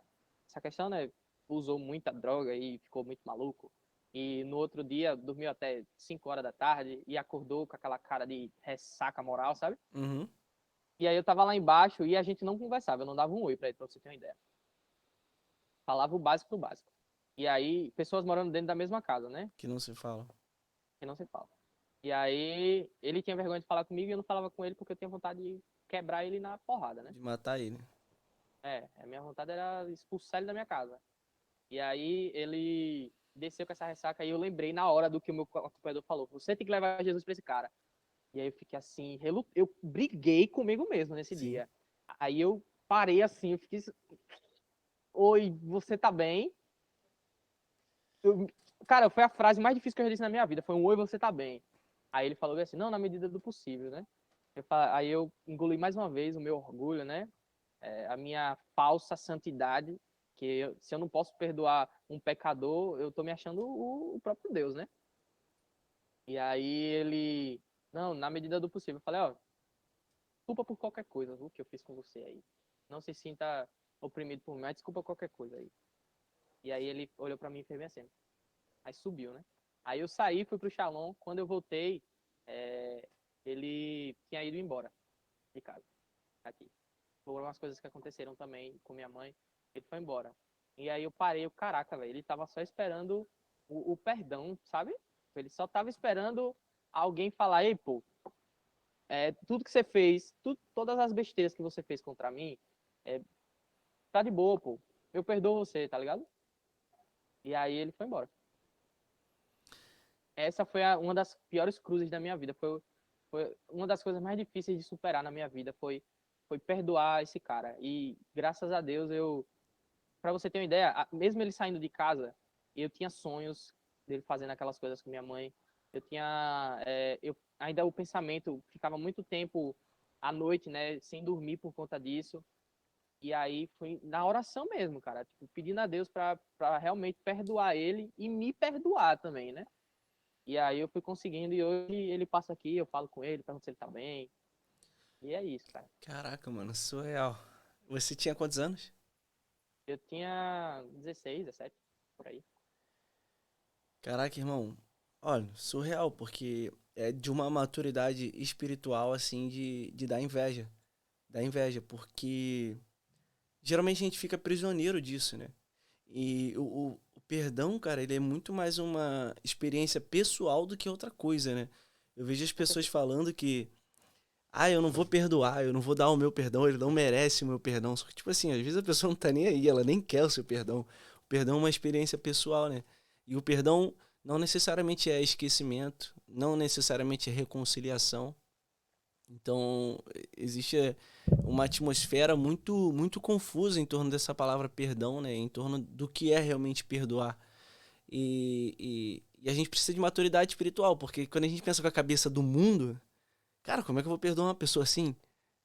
questão, né? Usou muita droga e ficou muito maluco. E no outro dia, dormiu até 5 horas da tarde e acordou com aquela cara de ressaca moral, sabe? Uhum. E aí eu tava lá embaixo e a gente não conversava. Eu não dava um oi pra ele, pra você ter uma ideia. Falava o básico do básico. E aí, pessoas morando dentro da mesma casa, né? Que não se fala. Que não se fala. E aí, ele tinha vergonha de falar comigo e eu não falava com ele porque eu tinha vontade de quebrar ele na porrada, né? De matar ele. A minha vontade era expulsar ele da minha casa. E aí, ele desceu com essa ressaca e eu lembrei na hora do que o meu acompanhador falou. Você tem que levar Jesus pra esse cara. E aí eu fiquei assim, eu briguei comigo mesmo nesse Sim. dia. Aí eu parei assim, eu fiquei, oi, você tá bem? Eu, cara, foi a frase mais difícil que eu já disse na minha vida. Foi um oi, você tá bem. Aí ele falou assim, não, na medida do possível, né? Aí eu engoli mais uma vez o meu orgulho, né? A minha falsa santidade, que se eu não posso perdoar um pecador, eu tô me achando o próprio Deus, né? E aí ele, não, na medida do possível. Eu falei, ó, desculpa por qualquer coisa, viu, que eu fiz com você aí. Não se sinta oprimido por mim, mas desculpa qualquer coisa aí. E aí ele olhou pra mim e fez bem assim. Aí subiu, né? Aí eu saí, fui pro Shalom. Quando eu voltei, ele tinha ido embora de casa, aqui. Foram umas coisas que aconteceram também com minha mãe. Ele foi embora. E aí eu parei, caraca, velho. Ele tava só esperando o perdão, sabe? Ele só tava esperando alguém falar, ei, pô, tudo que você fez, todas as besteiras que você fez contra mim, tá de boa, pô. Eu perdoo você, tá ligado? E aí ele foi embora. Essa foi uma das piores cruzes da minha vida. Foi uma das coisas mais difíceis de superar na minha vida. Foi perdoar esse cara. E graças a Deus, pra você ter uma ideia, mesmo ele saindo de casa, eu tinha sonhos dele fazendo aquelas coisas com minha mãe. Eu tinha. Ainda o pensamento ficava muito tempo à noite, né, sem dormir por conta disso. E aí fui na oração mesmo, cara, tipo, pedindo a Deus pra realmente perdoar ele e me perdoar também, né? E aí eu fui conseguindo e hoje ele passa aqui, eu falo com ele, pergunto se ele tá bem. E é isso, cara. Caraca, mano, surreal. Você tinha quantos anos? Eu tinha 16, 17, por aí. Caraca, irmão. Olha, surreal, porque é de uma maturidade espiritual, assim, de dar inveja. Dá inveja, porque geralmente a gente fica prisioneiro disso, né? E o perdão, cara, ele é muito mais uma experiência pessoal do que outra coisa, né? Eu vejo as Com pessoas certeza. falando que, eu não vou perdoar, eu não vou dar o meu perdão, ele não merece o meu perdão. Só que, tipo assim, às vezes a pessoa não tá nem aí, ela nem quer o seu perdão. O perdão é uma experiência pessoal, né? E o perdão não necessariamente é esquecimento, não necessariamente é reconciliação. Então, existe uma atmosfera muito confusa em torno dessa palavra perdão, né? Em torno do que é realmente perdoar. E a gente precisa de maturidade espiritual, porque quando a gente pensa com a cabeça do mundo, cara, como é que eu vou perdoar uma pessoa assim?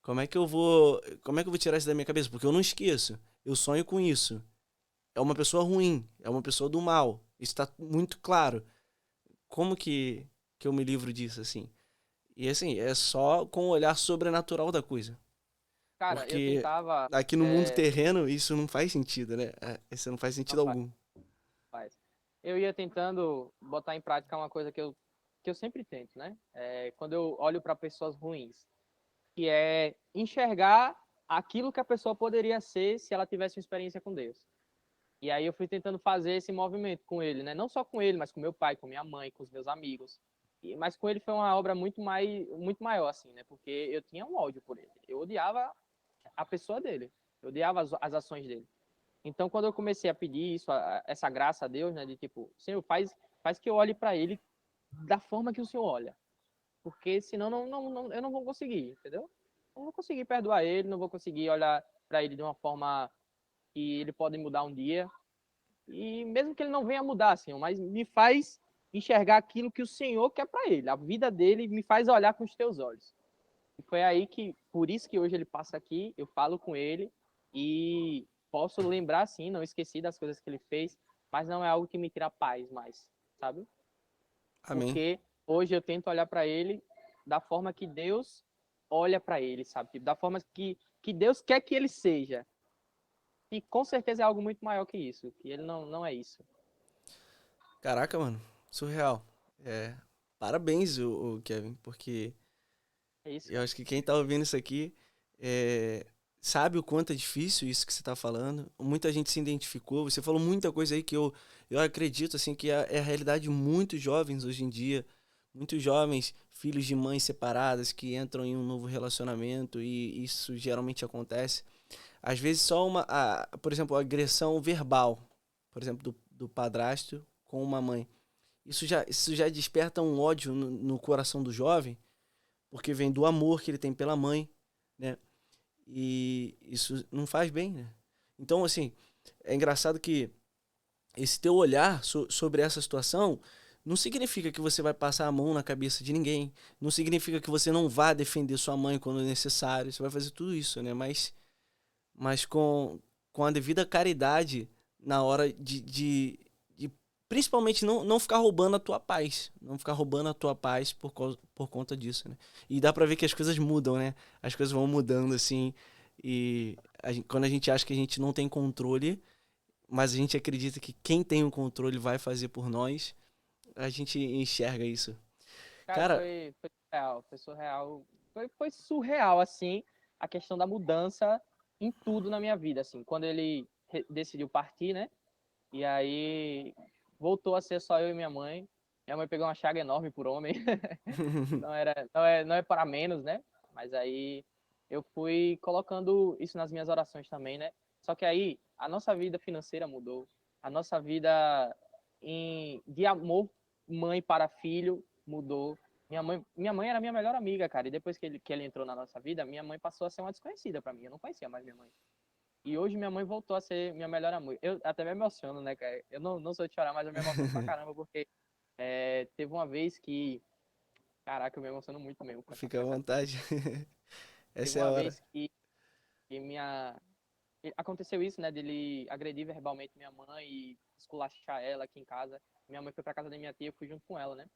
Como é que eu vou tirar isso da minha cabeça? Porque eu não esqueço. Eu sonho com isso. É uma pessoa ruim, é uma pessoa do mal. Isso está muito claro. Como que eu me livro disso, assim? E assim, é só com o olhar sobrenatural da coisa. Cara, eu Porque tentava. aqui no mundo terreno isso não faz sentido, né? Isso não faz Não sentido faz, algum. faz. Eu ia tentando botar em prática uma coisa que eu sempre tento, né? Quando eu olho para pessoas ruins, que é enxergar aquilo que a pessoa poderia ser se ela tivesse uma experiência com Deus. E aí eu fui tentando fazer esse movimento com ele, né? Não só com ele, mas com meu pai, com minha mãe, com os meus amigos. Mas com ele foi uma obra muito maior, assim, né? Porque eu tinha um ódio por ele. Eu odiava a pessoa dele. Eu odiava as ações dele. Então, quando eu comecei a pedir isso, essa graça a Deus, né? De tipo, Senhor, faz que eu olhe para ele da forma que o Senhor olha. Porque senão eu não vou conseguir, entendeu? Não vou conseguir perdoar ele, não vou conseguir olhar para ele de uma forma que ele pode mudar um dia. E mesmo que ele não venha mudar, assim, mas me faz enxergar aquilo que o Senhor quer para ele. A vida dele me faz olhar com os teus olhos. E foi aí que, por isso que hoje ele passa aqui, eu falo com ele e posso lembrar, sim, não esqueci das coisas que ele fez, mas não é algo que me tira paz mais, sabe? Amém. Porque hoje eu tento olhar para ele da forma que Deus olha para ele, sabe? Tipo, da forma que Deus quer que ele seja. E com certeza é algo muito maior que isso, que ele não é isso. Caraca, mano. Surreal. É, parabéns, o Kevin, porque É isso, eu cara. acho que quem tá ouvindo isso aqui é, sabe o quanto é difícil isso que você tá falando. Muita gente se identificou. Você falou muita coisa aí que eu acredito assim que é a realidade de muitos jovens hoje em dia. Muitos jovens, filhos de mães separadas, que entram em um novo relacionamento e isso geralmente acontece. Às vezes só por exemplo, a agressão verbal, por exemplo, do padrasto com uma mãe. Isso já desperta um ódio no coração do jovem, porque vem do amor que ele tem pela mãe, né? E isso não faz bem, né? Então, assim, é engraçado que esse teu olhar sobre essa situação não significa que você vai passar a mão na cabeça de ninguém, não significa que você não vá defender sua mãe quando necessário, você vai fazer tudo isso, né? Mas com a devida caridade na hora de principalmente não ficar roubando a tua paz. Não ficar roubando a tua paz por conta disso, né? E dá pra ver que as coisas mudam, né? As coisas vão mudando, assim. E quando a gente acha que a gente não tem controle, mas a gente acredita que quem tem o controle vai fazer por nós, a gente enxerga isso. Cara, Cara, foi surreal, foi surreal. Foi surreal, assim, a questão da mudança em tudo na minha vida, assim. Quando ele decidiu partir, né? E aí voltou a ser só eu e minha mãe. Minha mãe pegou uma chaga enorme por homem. Não é para menos, né? Mas aí eu fui colocando isso nas minhas orações também, né? Só que aí a nossa vida financeira mudou. A nossa vida de amor mãe para filho mudou. Minha mãe era minha melhor amiga, cara. E depois que ele entrou na nossa vida, minha mãe passou a ser uma desconhecida para mim. Eu não conhecia mais minha mãe. E hoje minha mãe voltou a ser minha melhor amiga. Eu até me emociono, né, cara? Eu não sou de chorar, mas eu me emociono pra caramba, porque teve uma vez que. Caraca, eu me emociono muito mesmo com fica à essa coisa. vontade. Teve Essa é a uma hora. vez que aconteceu isso, né, dele agredir verbalmente minha mãe e esculachar ela aqui em casa. Minha mãe foi pra casa da minha tia, eu fui junto com ela, né?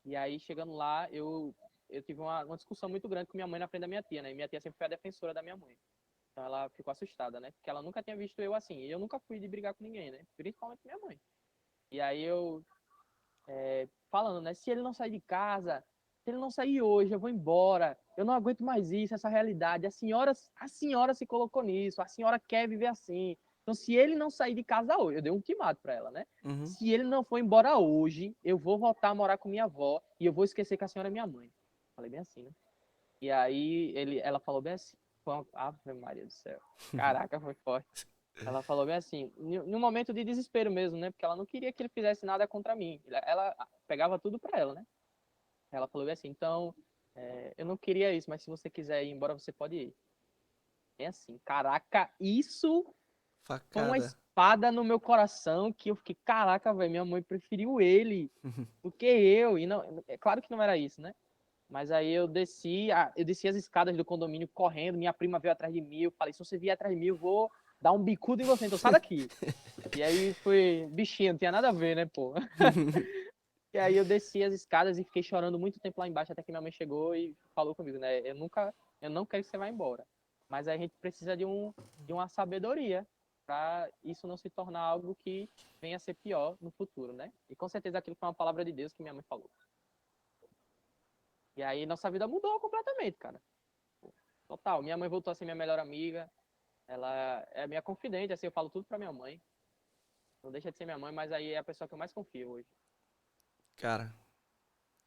E aí, chegando lá, eu tive uma discussão muito grande com minha mãe na frente da minha tia, né? E minha tia sempre foi a defensora da minha mãe. Então ela ficou assustada, né? Porque ela nunca tinha visto eu assim. E eu nunca fui de brigar com ninguém, né? Principalmente minha mãe. E aí falando, né? Se ele não sair de casa, se ele não sair hoje, eu vou embora. Eu não aguento mais isso, essa realidade. A senhora se colocou nisso. A senhora quer viver assim. Então, se ele não sair de casa hoje, eu dei um ultimato pra ela, né? Uhum. Se ele não for embora hoje, eu vou voltar a morar com minha avó e eu vou esquecer que a senhora é minha mãe. Falei bem assim, né? E aí ela falou bem assim. Ave Maria do céu. Caraca, foi forte. Ela falou bem assim, num momento de desespero mesmo, né? Porque ela não queria que ele fizesse nada contra mim. Ela pegava tudo pra ela, né? Ela falou bem assim, então, eu não queria isso, mas se você quiser ir embora, você pode ir. É assim, caraca, isso foi uma Facada. espada no meu coração que eu fiquei, caraca, velho, minha mãe preferiu ele do que eu. E não, é claro que não era isso, né? Mas aí eu desci as escadas do condomínio correndo, minha prima veio atrás de mim, eu falei, se você vier atrás de mim, eu vou dar um bicudo em você, então sai daqui. E aí foi bichinho, não tinha nada a ver, né, pô? E aí eu desci as escadas e fiquei chorando muito tempo lá embaixo, até que minha mãe chegou e falou comigo, né, eu não quero que você vá embora. Mas a gente precisa de uma sabedoria para isso não se tornar algo que venha a ser pior no futuro, né? E com certeza aquilo foi uma palavra de Deus que minha mãe falou. E aí nossa vida mudou completamente, cara. Total. Minha mãe voltou a ser minha melhor amiga. Ela é minha confidente, assim, eu falo tudo pra minha mãe. Não deixa de ser minha mãe, mas aí é a pessoa que eu mais confio hoje. Cara,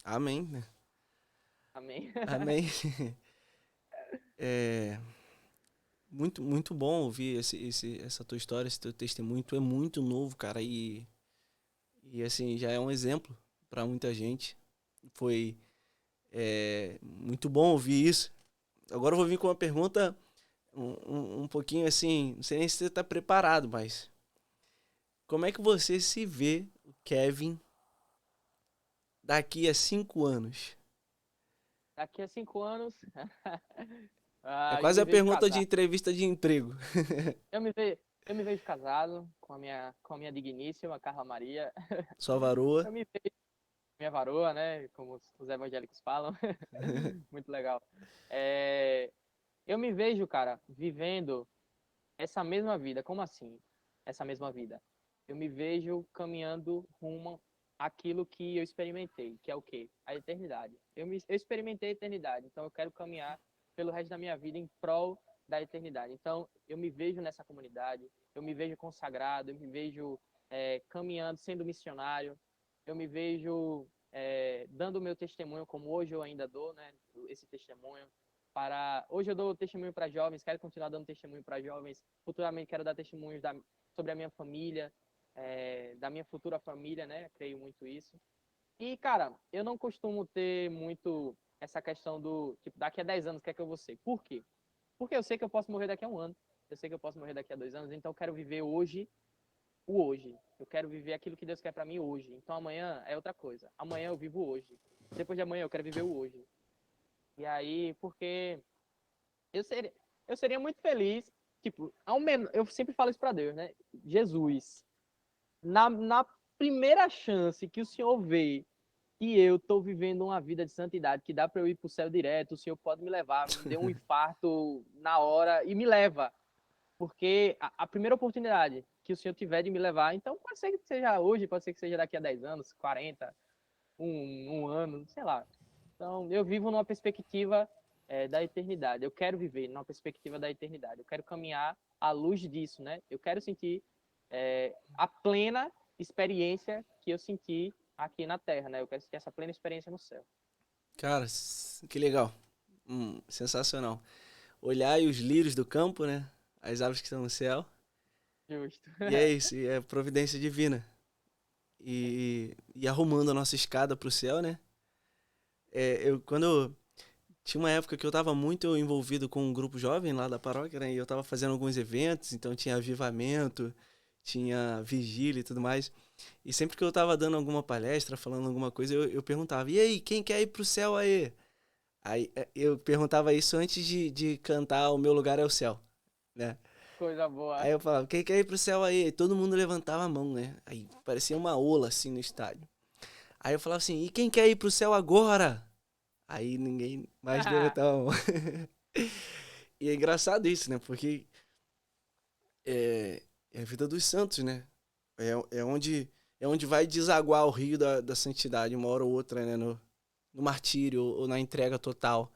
amém, né? Amém? Amém. É muito, muito bom ouvir essa tua história, esse teu testemunho. Tu é muito novo, cara, e assim, já é um exemplo pra muita gente. Foi muito bom ouvir isso. Agora eu vou vir com uma pergunta um pouquinho assim, não sei nem se você tá preparado, mas como é que você se vê, o Kevin, daqui a 5 anos? Daqui a 5 anos, É eu quase me a vejo pergunta de casado. entrevista de emprego. Eu me vejo casado com a minha digníssima Carla Maria. Sua varoa. Eu me vejo minha varoa, né? Como os evangélicos falam. Muito legal. É, eu me vejo, cara, vivendo essa mesma vida. Como assim? Essa mesma vida. Eu me vejo caminhando rumo àquilo que eu experimentei, que é o quê? A eternidade. Eu experimentei a eternidade, então eu quero caminhar pelo resto da minha vida em prol da eternidade. Então, eu me vejo nessa comunidade, eu me vejo consagrado, eu me vejo caminhando, sendo missionário, eu me vejo dando o meu testemunho, como hoje eu ainda dou, né, esse testemunho, hoje eu dou testemunho para jovens, quero continuar dando testemunho para jovens, futuramente quero dar testemunhos sobre a minha família, da minha futura família, né? Creio muito isso. E, cara, eu não costumo ter muito essa questão do, tipo, daqui a 10 anos, o que é que eu vou ser? Por quê? Porque eu sei que eu posso morrer daqui a um ano, eu sei que eu posso morrer daqui a 2 anos, então eu quero viver hoje o hoje. Eu quero viver aquilo que Deus quer para mim hoje. Então amanhã é outra coisa. Amanhã eu vivo hoje. Depois de amanhã eu quero viver o hoje. E aí, porque eu seria, eu seria muito feliz, tipo, ao menos, eu sempre falo isso para Deus, né? Jesus, na primeira chance que o senhor vê que eu tô vivendo uma vida de santidade, que dá para eu ir pro céu direto, o senhor pode me levar, me dê um infarto na hora e me leva. Porque a primeira oportunidade que o senhor tiver de me levar, então pode ser que seja hoje, pode ser que seja daqui a 10 anos, 40, um ano, sei lá. Então, eu vivo numa perspectiva da eternidade. Eu quero viver numa perspectiva da eternidade. Eu quero caminhar à luz disso, né? Eu quero sentir a plena experiência que eu senti aqui na Terra, né? Eu quero sentir essa plena experiência no céu. Cara, que legal. Sensacional. Olhar aí os lírios do campo, né? As aves que estão no céu. Justo. E é isso, é providência divina. E arrumando a nossa escada pro céu, né? Quando tinha uma época que eu tava muito envolvido com um grupo jovem lá da paróquia, né? E eu tava fazendo alguns eventos, então tinha avivamento, tinha vigília e tudo mais. E sempre que eu tava dando alguma palestra, falando alguma coisa, eu perguntava, e aí, quem quer ir pro céu aí? Aí eu perguntava isso antes de cantar O Meu Lugar é o Céu, né? Coisa boa. Aí eu falava, quem quer ir pro céu aí? E todo mundo levantava a mão, né? Aí parecia uma ola assim no estádio. Aí eu falava assim, e quem quer ir pro céu agora? Aí ninguém mais levantava a mão. E é engraçado isso, né? Porque é a vida dos santos, né? É onde vai desaguar o rio da santidade, uma hora ou outra, né? No martírio ou na entrega total.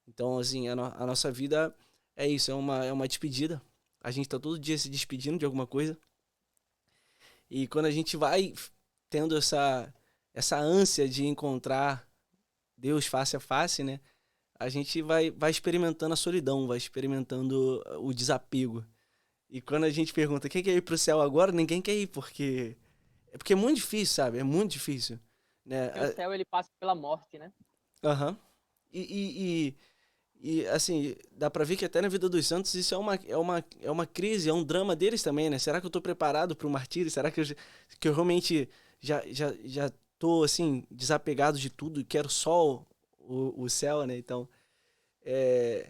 Então, assim, a nossa vida é isso, é uma despedida. A gente tá todo dia se despedindo de alguma coisa. E quando a gente vai tendo essa ânsia de encontrar Deus face a face, né? A gente vai experimentando a solidão, vai experimentando o desapego. E quando a gente pergunta quem quer ir pro céu agora, ninguém quer ir, porque é muito difícil, sabe? É muito difícil, né? Porque o céu, ele passa pela morte, né? Aham. E, assim, dá pra ver que até na vida dos santos isso é uma crise, é um drama deles também, né? Será que eu tô preparado pro martírio? Será que eu realmente já tô, assim, desapegado de tudo e quero só o céu, né? Então, é,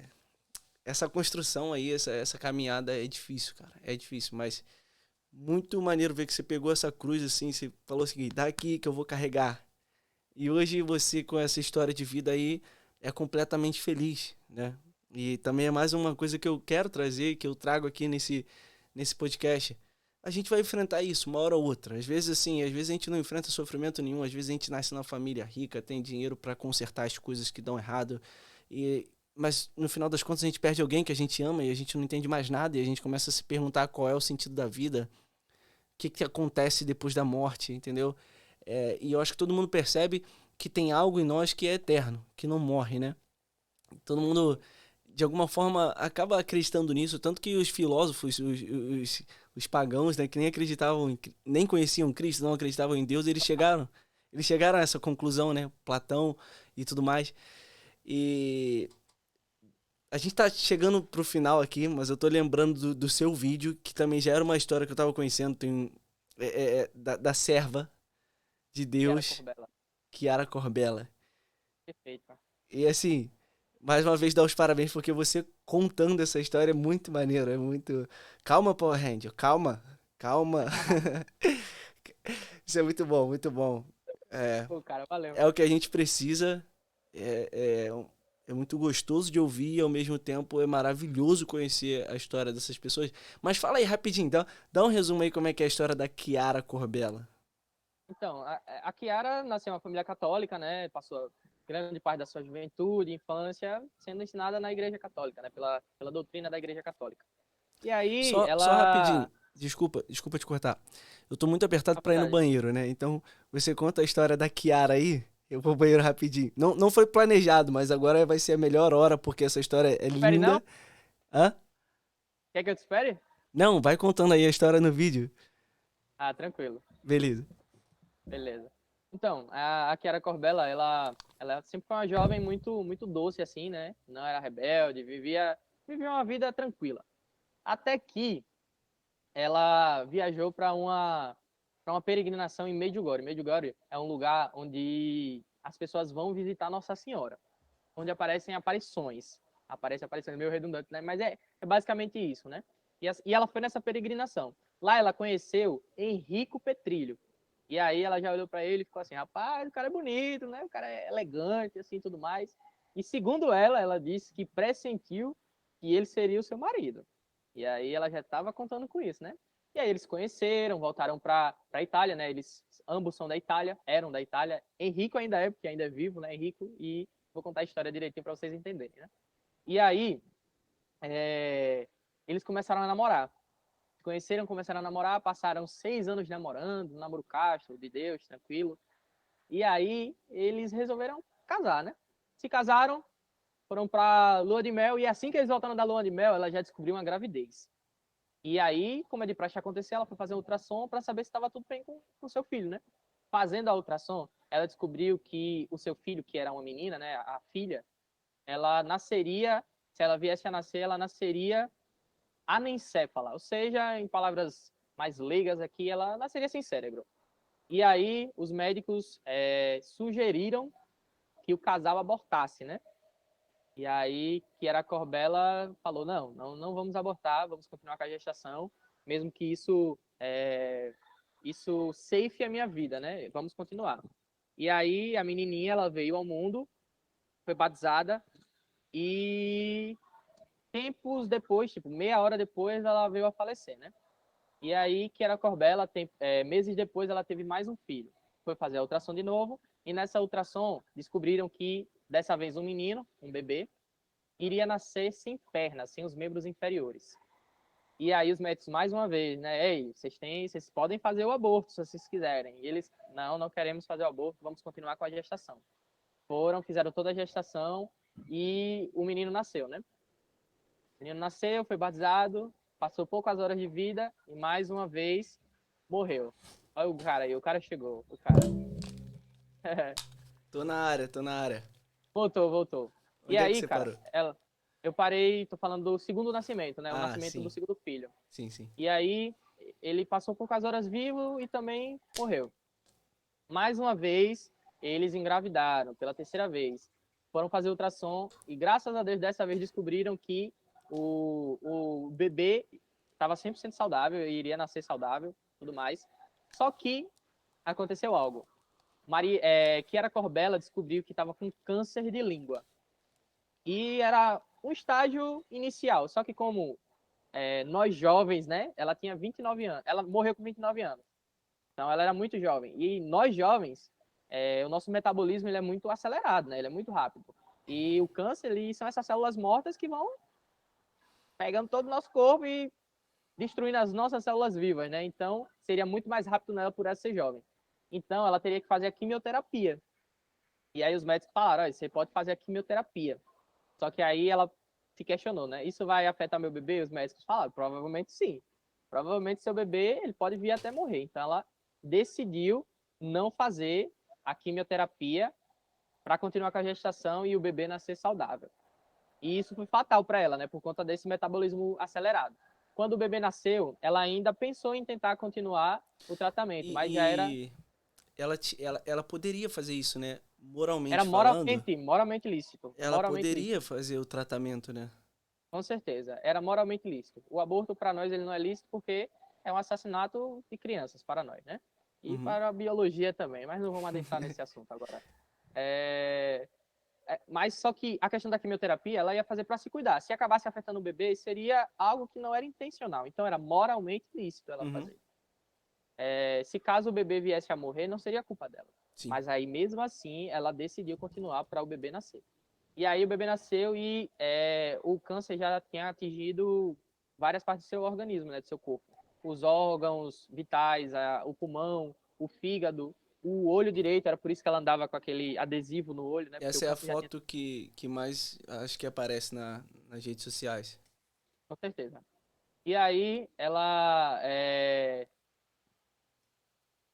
essa construção aí, essa caminhada é difícil, cara. É difícil, mas muito maneiro ver que você pegou essa cruz, assim, você falou assim, daqui que eu vou carregar. E hoje você, com essa história de vida aí, é completamente feliz, né? E também é mais uma coisa que eu quero trazer, que eu trago aqui nesse podcast. A gente vai enfrentar isso uma hora ou outra. Às vezes, assim, às vezes a gente não enfrenta sofrimento nenhum, às vezes a gente nasce numa família rica, tem dinheiro para consertar as coisas que dão errado. Mas no final das contas a gente perde alguém que a gente ama e a gente não entende mais nada e a gente começa a se perguntar qual é o sentido da vida, o que acontece depois da morte, entendeu? E eu acho que todo mundo percebe que tem algo em nós que é eterno, que não morre, né? Todo mundo, de alguma forma, acaba acreditando nisso, tanto que os filósofos, os pagãos, né, que nem acreditavam, nem conheciam Cristo, não acreditavam em Deus, eles chegaram a essa conclusão, né? Platão e tudo mais. E a gente tá chegando pro final aqui, mas eu tô lembrando do seu vídeo, que também já era uma história que eu tava conhecendo, da serva de Kiara Deus, Corbella. Kiara Corbella. Perfeito, cara. E assim, mais uma vez dar os parabéns, porque você contando essa história é muito maneiro, é muito... Calma, Power Ranger, calma, calma. Isso é muito bom, muito bom. É, Pô, cara, valeu. é o que a gente precisa, é muito gostoso de ouvir e ao mesmo tempo é maravilhoso conhecer a história dessas pessoas. Mas fala aí rapidinho, dá um resumo aí como é que é a história da Kiara Corbella. Então, a Kiara nasceu em uma família católica, né? Passou grande parte da sua juventude, infância, sendo ensinada na Igreja Católica, né? Pela doutrina da Igreja Católica. E aí, Só ela... rapidinho, desculpa te cortar. Eu tô muito apertado À pra ir no vontade. banheiro, né? Então, você conta a história da Kiara aí, eu vou ao banheiro rapidinho. Não foi planejado, mas agora vai ser a melhor hora, porque essa história é Espere, não? linda. Hã? Quer que eu te espere? Não, vai contando aí a história no vídeo. Ah, tranquilo. Beleza. Beleza. Então, a Kiara Corbella, ela sempre foi uma jovem muito doce, assim, né? Não era rebelde, vivia uma vida tranquila. Até que ela viajou para uma peregrinação em Medjugorje. Medjugorje é um lugar onde as pessoas vão visitar Nossa Senhora, onde aparecem aparições. Aparece aparições meio redundante, né? Mas é basicamente isso, né? E ela foi nessa peregrinação. Lá ela conheceu Henrico Petrilho. E aí ela já olhou pra ele e ficou assim, rapaz, o cara é bonito, né? O cara é elegante, assim, tudo mais. E segundo ela, ela disse que pressentiu que ele seria o seu marido. E aí ela já estava contando com isso, né? E aí eles se conheceram, voltaram pra Itália, né? Eles ambos são da Itália, eram da Itália. Henrico ainda é, porque ainda é vivo, né? Henrico, e vou contar a história direitinho pra vocês entenderem, né? E aí, eles começaram a namorar. Se conheceram, começaram a namorar, passaram 6 anos namorando, namoro casto, de Deus, tranquilo. E aí eles resolveram casar, né? Se casaram, foram pra lua de mel, e assim que eles voltaram da lua de mel, ela já descobriu uma gravidez. E aí, como é de praxe acontecer, ela foi fazer um ultrassom para saber se estava tudo bem com o seu filho, né? Fazendo a ultrassom, ela descobriu que o seu filho, que era uma menina, né, a filha, ela nasceria, se ela viesse a nascer, ela nasceria anencéfala, ou seja, em palavras mais leigas aqui, ela nasceria sem cérebro. E aí os médicos sugeriram que o casal abortasse, né? E aí Kiara Corbella falou, não vamos abortar, vamos continuar com a gestação, mesmo que isso safe a minha vida, né? Vamos continuar. E aí a menininha, ela veio ao mundo, foi batizada e tempos depois, tipo, meia hora depois, ela veio a falecer, né? E aí, Kiara Corbella, meses depois, ela teve mais um filho. Foi fazer a ultrassom de novo, e nessa ultrassom descobriram que, dessa vez, um menino, um bebê, iria nascer sem pernas, sem os membros inferiores. E aí os médicos, mais uma vez, né? Ei, vocês podem fazer o aborto se vocês quiserem. E eles, não queremos fazer o aborto, vamos continuar com a gestação. Fizeram toda a gestação e o menino nasceu, né? O menino nasceu, foi batizado, passou poucas horas de vida e mais uma vez morreu. Olha o cara aí, o cara chegou, o cara. Tô na área, tô na área. Voltou. E Onde é que aí, você cara, parou? eu parei, tô falando do segundo nascimento, né? O Ah, nascimento do sim. segundo filho. Sim, sim. E aí, ele passou poucas horas vivo e também morreu. Mais uma vez, eles engravidaram, pela terceira vez. Foram fazer ultrassom e, graças a Deus, dessa vez descobriram que o bebê estava 100% saudável, iria nascer saudável, tudo mais. Só que aconteceu algo. Kiara Corbella descobriu que estava com câncer de língua. E era um estágio inicial, só que como nós jovens, né? Ela tinha 29 anos, ela morreu com 29 anos. Então ela era muito jovem. E nós jovens, o nosso metabolismo ele é muito acelerado, né? Ele é muito rápido. E o câncer, são essas células mortas que vão pegando todo o nosso corpo e destruindo as nossas células vivas, né? Então seria muito mais rápido nela por ela ser jovem. Então ela teria que fazer a quimioterapia. E aí os médicos falaram, você pode fazer a quimioterapia. Só que aí ela se questionou, né? Isso vai afetar meu bebê? Os médicos falaram, provavelmente sim. Provavelmente seu bebê, ele pode vir até morrer. Então ela decidiu não fazer a quimioterapia para continuar com a gestação e o bebê nascer saudável. E isso foi fatal para ela, né? Por conta desse metabolismo acelerado. Quando o bebê nasceu, ela ainda pensou em tentar continuar o tratamento, mas já E ela poderia fazer isso, né? era Moralmente falando, moralmente lícito, ela moralmente poderia lícito. fazer o tratamento, né? Com certeza, era moralmente lícito. O aborto para nós ele não é lícito porque é um assassinato de crianças para nós, né? E Uhum. para a biologia também, mas não vamos adentrar nesse assunto agora. Mas só que a questão da quimioterapia, ela ia fazer para se cuidar. Se acabasse afetando o bebê, seria algo que não era intencional. Então era moralmente lícito ela Uhum. fazer. Se caso o bebê viesse a morrer, não seria culpa dela. Sim. Mas aí mesmo assim, ela decidiu continuar para o bebê nascer. E aí o bebê nasceu e o câncer já tinha atingido várias partes do seu organismo, né, do seu corpo. Os órgãos vitais, o pulmão, o fígado, o olho direito, era por isso que ela andava com aquele adesivo no olho, né, porque o Essa é a câncer já tinha, foto que mais acho que aparece nas redes sociais. com certeza. E aí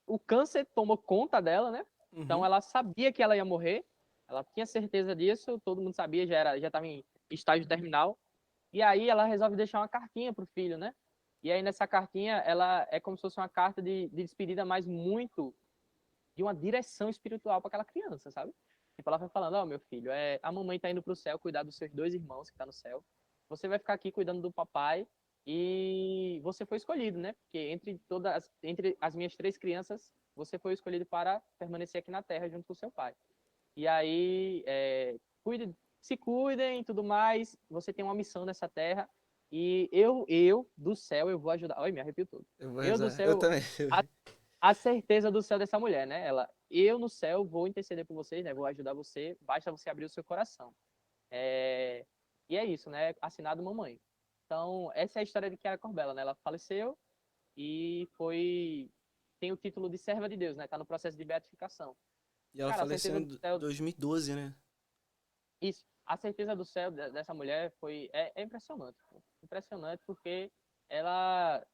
o câncer tomou conta dela, né? Então Uhum. ela sabia que ela ia morrer, ela tinha certeza disso, todo mundo sabia, já estava em estágio terminal. E aí ela resolve deixar uma cartinha pro filho, né? E aí nessa cartinha, ela é como se fosse uma carta de despedida, mas muito de uma direção espiritual para aquela criança, sabe? Tipo, ela vai falando, ó, meu filho, a mamãe tá indo pro céu cuidar dos seus dois irmãos que tá no céu. Você vai ficar aqui cuidando do papai e você foi escolhido, né? Porque entre as minhas três crianças, você foi escolhido para permanecer aqui na Terra junto com seu pai. E aí, se cuidem e tudo mais, você tem uma missão nessa Terra, e eu do céu, eu vou ajudar. Olha, me arrepio todo. Eu vou Eu do rezar. Eu céu, também. a, a certeza do céu dessa mulher, né? Eu no céu vou interceder por vocês, né? Vou ajudar você, basta você abrir o seu coração. É, e é isso, né? Assinado mamãe. Então, essa é a história de Kiara Corbella, né? Ela faleceu e tem o título de serva de Deus, né? Tá no processo de beatificação. E ela Cara, a faleceu certeza em do céu, 2012, né? isso, a certeza do céu dessa mulher é impressionante, pô. Impressionante porque ela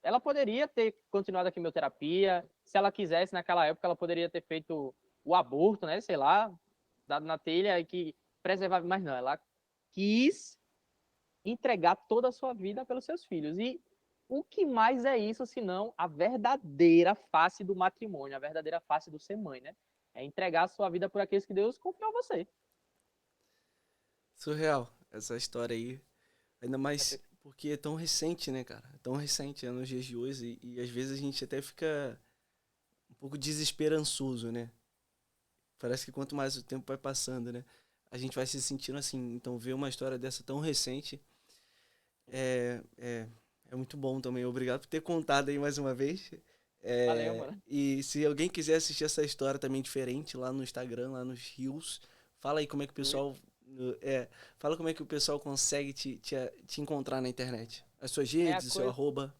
ela poderia ter continuado a quimioterapia, se ela quisesse naquela época ela poderia ter feito o aborto, né, sei lá, dado na telha e que preservava, mas não, ela quis entregar toda a sua vida pelos seus filhos. E o que mais é isso senão a verdadeira face do matrimônio, a verdadeira face do ser mãe, né? É entregar a sua vida por aqueles que Deus confiou a você. Surreal essa história aí. Ainda mais porque é tão recente, né, cara? É tão recente, é nos dias de hoje. E às vezes a gente até fica um pouco desesperançoso, né? Parece que quanto mais o tempo vai passando, né? A gente vai se sentindo assim. Então, ver uma história dessa tão recente é, é, é muito bom também. Obrigado por ter contado aí mais uma vez. Valeu, mano. E se alguém quiser assistir essa história também diferente lá no Instagram, lá nos Rios, fala aí como é que o pessoal. Fala como é que o pessoal consegue te encontrar na internet. As suas É a redes, o seu coisa, arroba.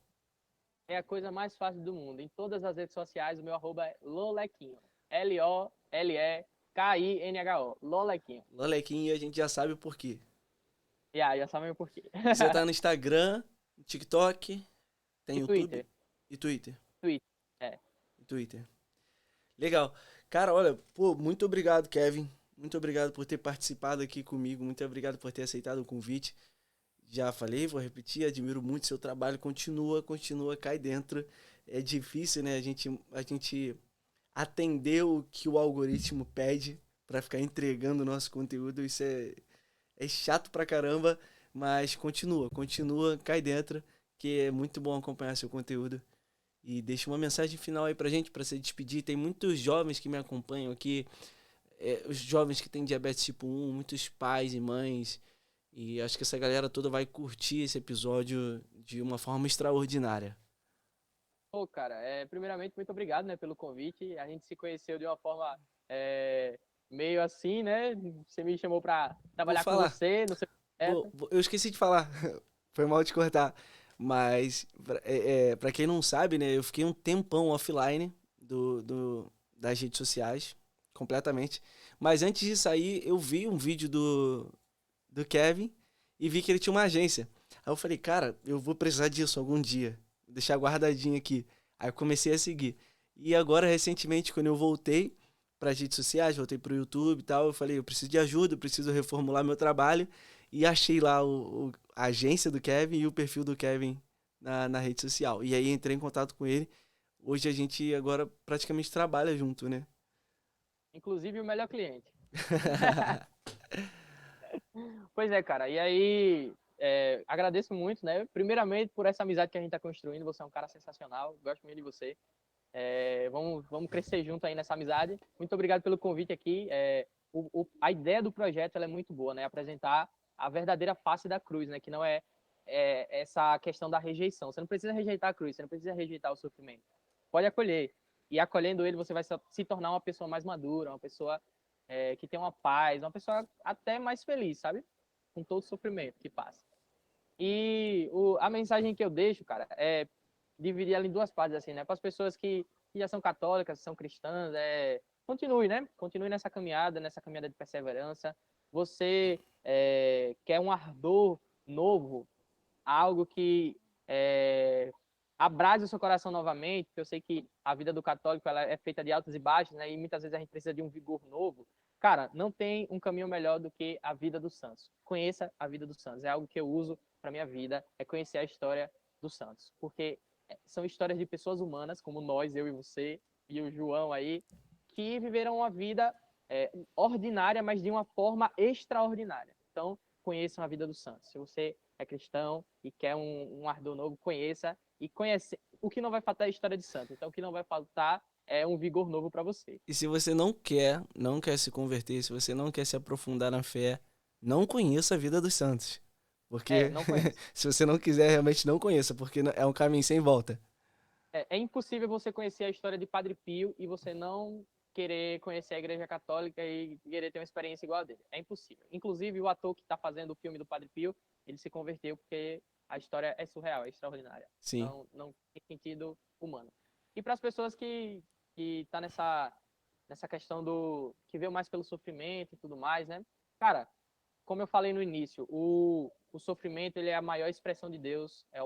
é a coisa mais fácil do mundo. Em todas as redes sociais, o meu arroba é Lolequinho. Lolekinho. Lolequinho. Lolequinho, e a gente já sabe o porquê. E aí, já sabem o porquê. E você tá no Instagram, no TikTok, tem E YouTube Twitter. e Twitter. Twitter. É. E Twitter. Legal. Cara, olha, pô, muito obrigado, Kevin. Muito obrigado por ter participado aqui comigo. Muito obrigado por ter aceitado o convite. Já falei, vou repetir, admiro muito seu trabalho. Continua, cai dentro. É difícil, né? A gente atender o que o algoritmo pede para ficar entregando o nosso conteúdo. Isso é chato pra caramba, mas continua, cai dentro, que é muito bom acompanhar seu conteúdo. E deixa uma mensagem final aí pra gente, pra se despedir. Tem muitos jovens que me acompanham aqui, os jovens que têm diabetes tipo 1, muitos pais e mães. E acho que essa galera toda vai curtir esse episódio de uma forma extraordinária. Pô, cara, primeiramente, muito obrigado, né, pelo convite. A gente se conheceu de uma forma meio assim, né? Você me chamou pra Vou trabalhar com falar, você no seu projeto. eu esqueci de falar, foi mal te cortar. Mas, pra quem não sabe, né, eu fiquei um tempão offline das redes sociais, completamente. Mas antes de sair, eu vi um vídeo do Kevin e vi que ele tinha uma agência. Aí eu falei, cara, eu vou precisar disso algum dia. Vou deixar guardadinho aqui. Aí eu comecei a seguir. E agora, recentemente, quando eu voltei para as redes sociais, voltei pro YouTube e tal, eu falei, eu preciso de ajuda, eu preciso reformular meu trabalho. E achei lá a agência do Kevin e o perfil do Kevin na rede social. E aí entrei em contato com ele. Hoje a gente agora praticamente trabalha junto, né? Inclusive o melhor cliente. Pois é, cara. E aí, agradeço muito, né? Primeiramente por essa amizade que a gente tá construindo. Você é um cara sensacional. Gosto muito de você. Vamos crescer junto aí nessa amizade. Muito obrigado pelo convite aqui. A ideia do projeto ela é muito boa, né? Apresentar a verdadeira face da cruz, né? Que não essa questão da rejeição. Você não precisa rejeitar a cruz, você não precisa rejeitar o sofrimento. Pode acolher. E acolhendo ele, você vai se tornar uma pessoa mais madura, uma pessoa que tem uma paz, uma pessoa até mais feliz, sabe? Com todo o sofrimento que passa. E a mensagem que eu deixo, cara, é dividir ela em duas partes, assim, né? Para as pessoas que já são católicas, são cristãs, continue, né? Continue nessa caminhada de perseverança. Você quer um ardor novo, algo que abrase o seu coração novamente, porque eu sei que a vida do católico ela é feita de altos e baixos, né? E muitas vezes a gente precisa de um vigor novo. Cara, não tem um caminho melhor do que a vida dos santos. Conheça a vida dos santos. É algo que eu uso para minha vida, é conhecer a história dos santos, porque são histórias de pessoas humanas, como nós, eu e você e o João aí, que viveram uma vida ordinária, mas de uma forma extraordinária. Então, conheçam a vida dos santos. Se você é cristão e quer um ardor novo, conheça. E conhecer. O que não vai faltar é a história de santo. Então, o que não vai faltar é um vigor novo para você. E se você não quer se converter, se você não quer se aprofundar na fé, não conheça a vida dos santos. Porque Não conhece. se você não quiser, realmente não conheça, porque é um caminho sem volta. É impossível você conhecer a história de Padre Pio e você não querer conhecer a Igreja Católica e querer ter uma experiência igual a dele. É impossível. Inclusive, o ator que está fazendo o filme do Padre Pio, ele se converteu porque a história é surreal, é extraordinária. Sim. Não tem sentido humano. E para as pessoas que tá nessa questão que veio mais pelo sofrimento e tudo mais, né? Cara, como eu falei no início, o sofrimento ele é a maior expressão de Deus, é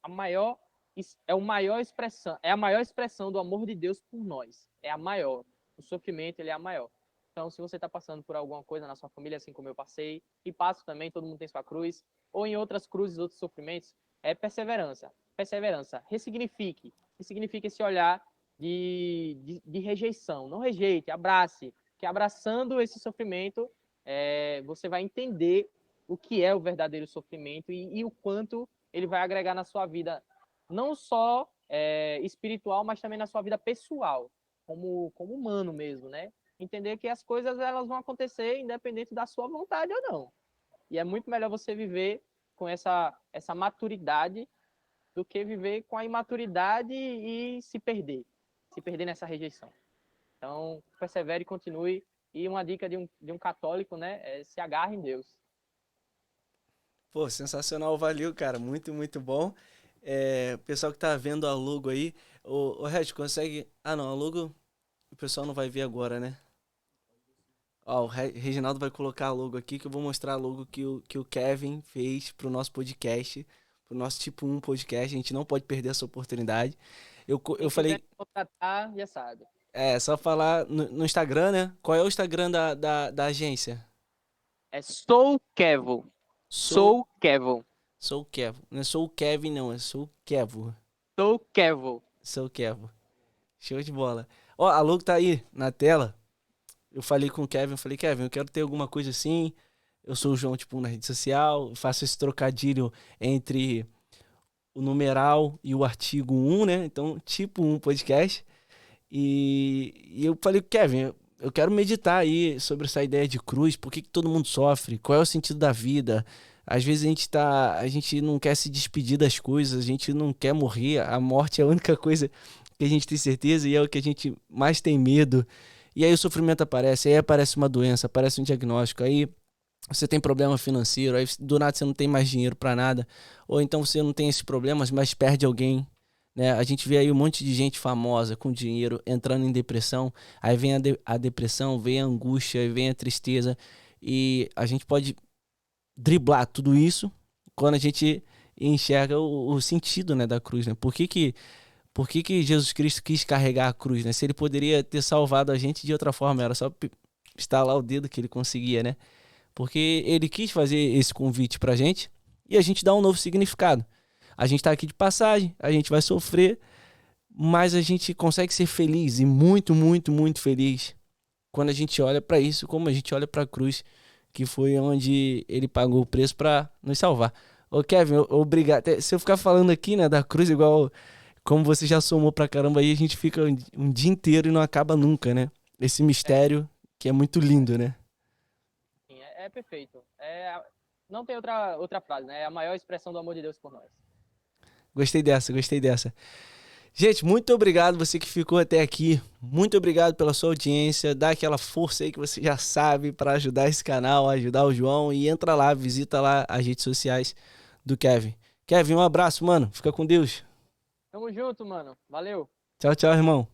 a maior expressão do amor de Deus por nós. É a maior. O sofrimento ele é a maior. Então, se você está passando por alguma coisa na sua família, assim como eu passei, e passo também, todo mundo tem sua cruz, ou em outras cruzes, outros sofrimentos, é perseverança. Perseverança. Ressignifique. Ressignifique esse olhar de rejeição. Não rejeite, abrace. Que abraçando esse sofrimento, você vai entender o que é o verdadeiro sofrimento e o quanto ele vai agregar na sua vida, não só espiritual, mas também na sua vida pessoal, como humano mesmo, né? Entender que as coisas elas vão acontecer independente da sua vontade ou não. E é muito melhor você viver com essa maturidade do que viver com a imaturidade e se perder nessa rejeição. Então, persevere e continue. E uma dica de um católico, né, é se agarre em Deus. Pô, sensacional, valeu, cara. Muito, muito bom. Pessoal que tá vendo a logo aí, o Red, consegue... Ah, não, a logo o pessoal não vai ver agora, né? Ó, o Reginaldo vai colocar a logo aqui, que eu vou mostrar a logo que o Kevin fez pro nosso podcast, pro nosso Tipo 1 podcast. A gente não pode perder essa oportunidade. Eu Quem quiser falei, me contratar, já sabe. só falar no Instagram, né? Qual é o Instagram da agência? É Sou Kevo. Sou, Sou Kevo. sou o Kevo. Não é sou o Kevin, não, é sou o Kevo. Sou Kevo. Sou o Kevo. Show de bola. Ó, a logo tá aí na tela. Eu falei com o Kevin, Kevin, eu quero ter alguma coisa assim. Eu sou o João, tipo, na rede social, faço esse trocadilho entre o numeral e o artigo 1, né? Então, tipo 1 podcast. E eu falei, Kevin, eu quero meditar aí sobre essa ideia de cruz, por que todo mundo sofre, qual é o sentido da vida. Às vezes a gente não quer se despedir das coisas, a gente não quer morrer, a morte é a única coisa que a gente tem certeza e é o que a gente mais tem medo. E aí o sofrimento aparece, aí aparece uma doença, aparece um diagnóstico, aí você tem problema financeiro, aí do nada você não tem mais dinheiro para nada, ou então você não tem esses problemas, mas perde alguém, né? A gente vê aí um monte de gente famosa com dinheiro entrando em depressão, aí vem a depressão, vem a angústia, vem a tristeza, e a gente pode driblar tudo isso quando a gente enxerga o sentido, né, da cruz, né? Por que Jesus Cristo quis carregar a cruz, né? Se ele poderia ter salvado a gente de outra forma, era só estalar o dedo que ele conseguia, né? Porque ele quis fazer esse convite pra gente e a gente dá um novo significado. A gente tá aqui de passagem, a gente vai sofrer, mas a gente consegue ser feliz e muito, muito, muito feliz quando a gente olha pra isso, como a gente olha pra cruz, que foi onde ele pagou o preço pra nos salvar. Ô Kevin, obrigado. Se eu ficar falando aqui, né, da cruz, igual como você já somou pra caramba aí, a gente fica um dia inteiro e não acaba nunca, né? Esse mistério que é muito lindo, né? Sim, é perfeito. Não tem outra frase, né? É a maior expressão do amor de Deus por nós. Gostei dessa, gostei dessa. Gente, muito obrigado você que ficou até aqui. Muito obrigado pela sua audiência. Dá aquela força aí que você já sabe para ajudar esse canal, ajudar o João. E entra lá, visita lá as redes sociais do Kevin. Kevin, um abraço, mano. Fica com Deus. Tamo junto, mano. Valeu. Tchau, tchau, irmão.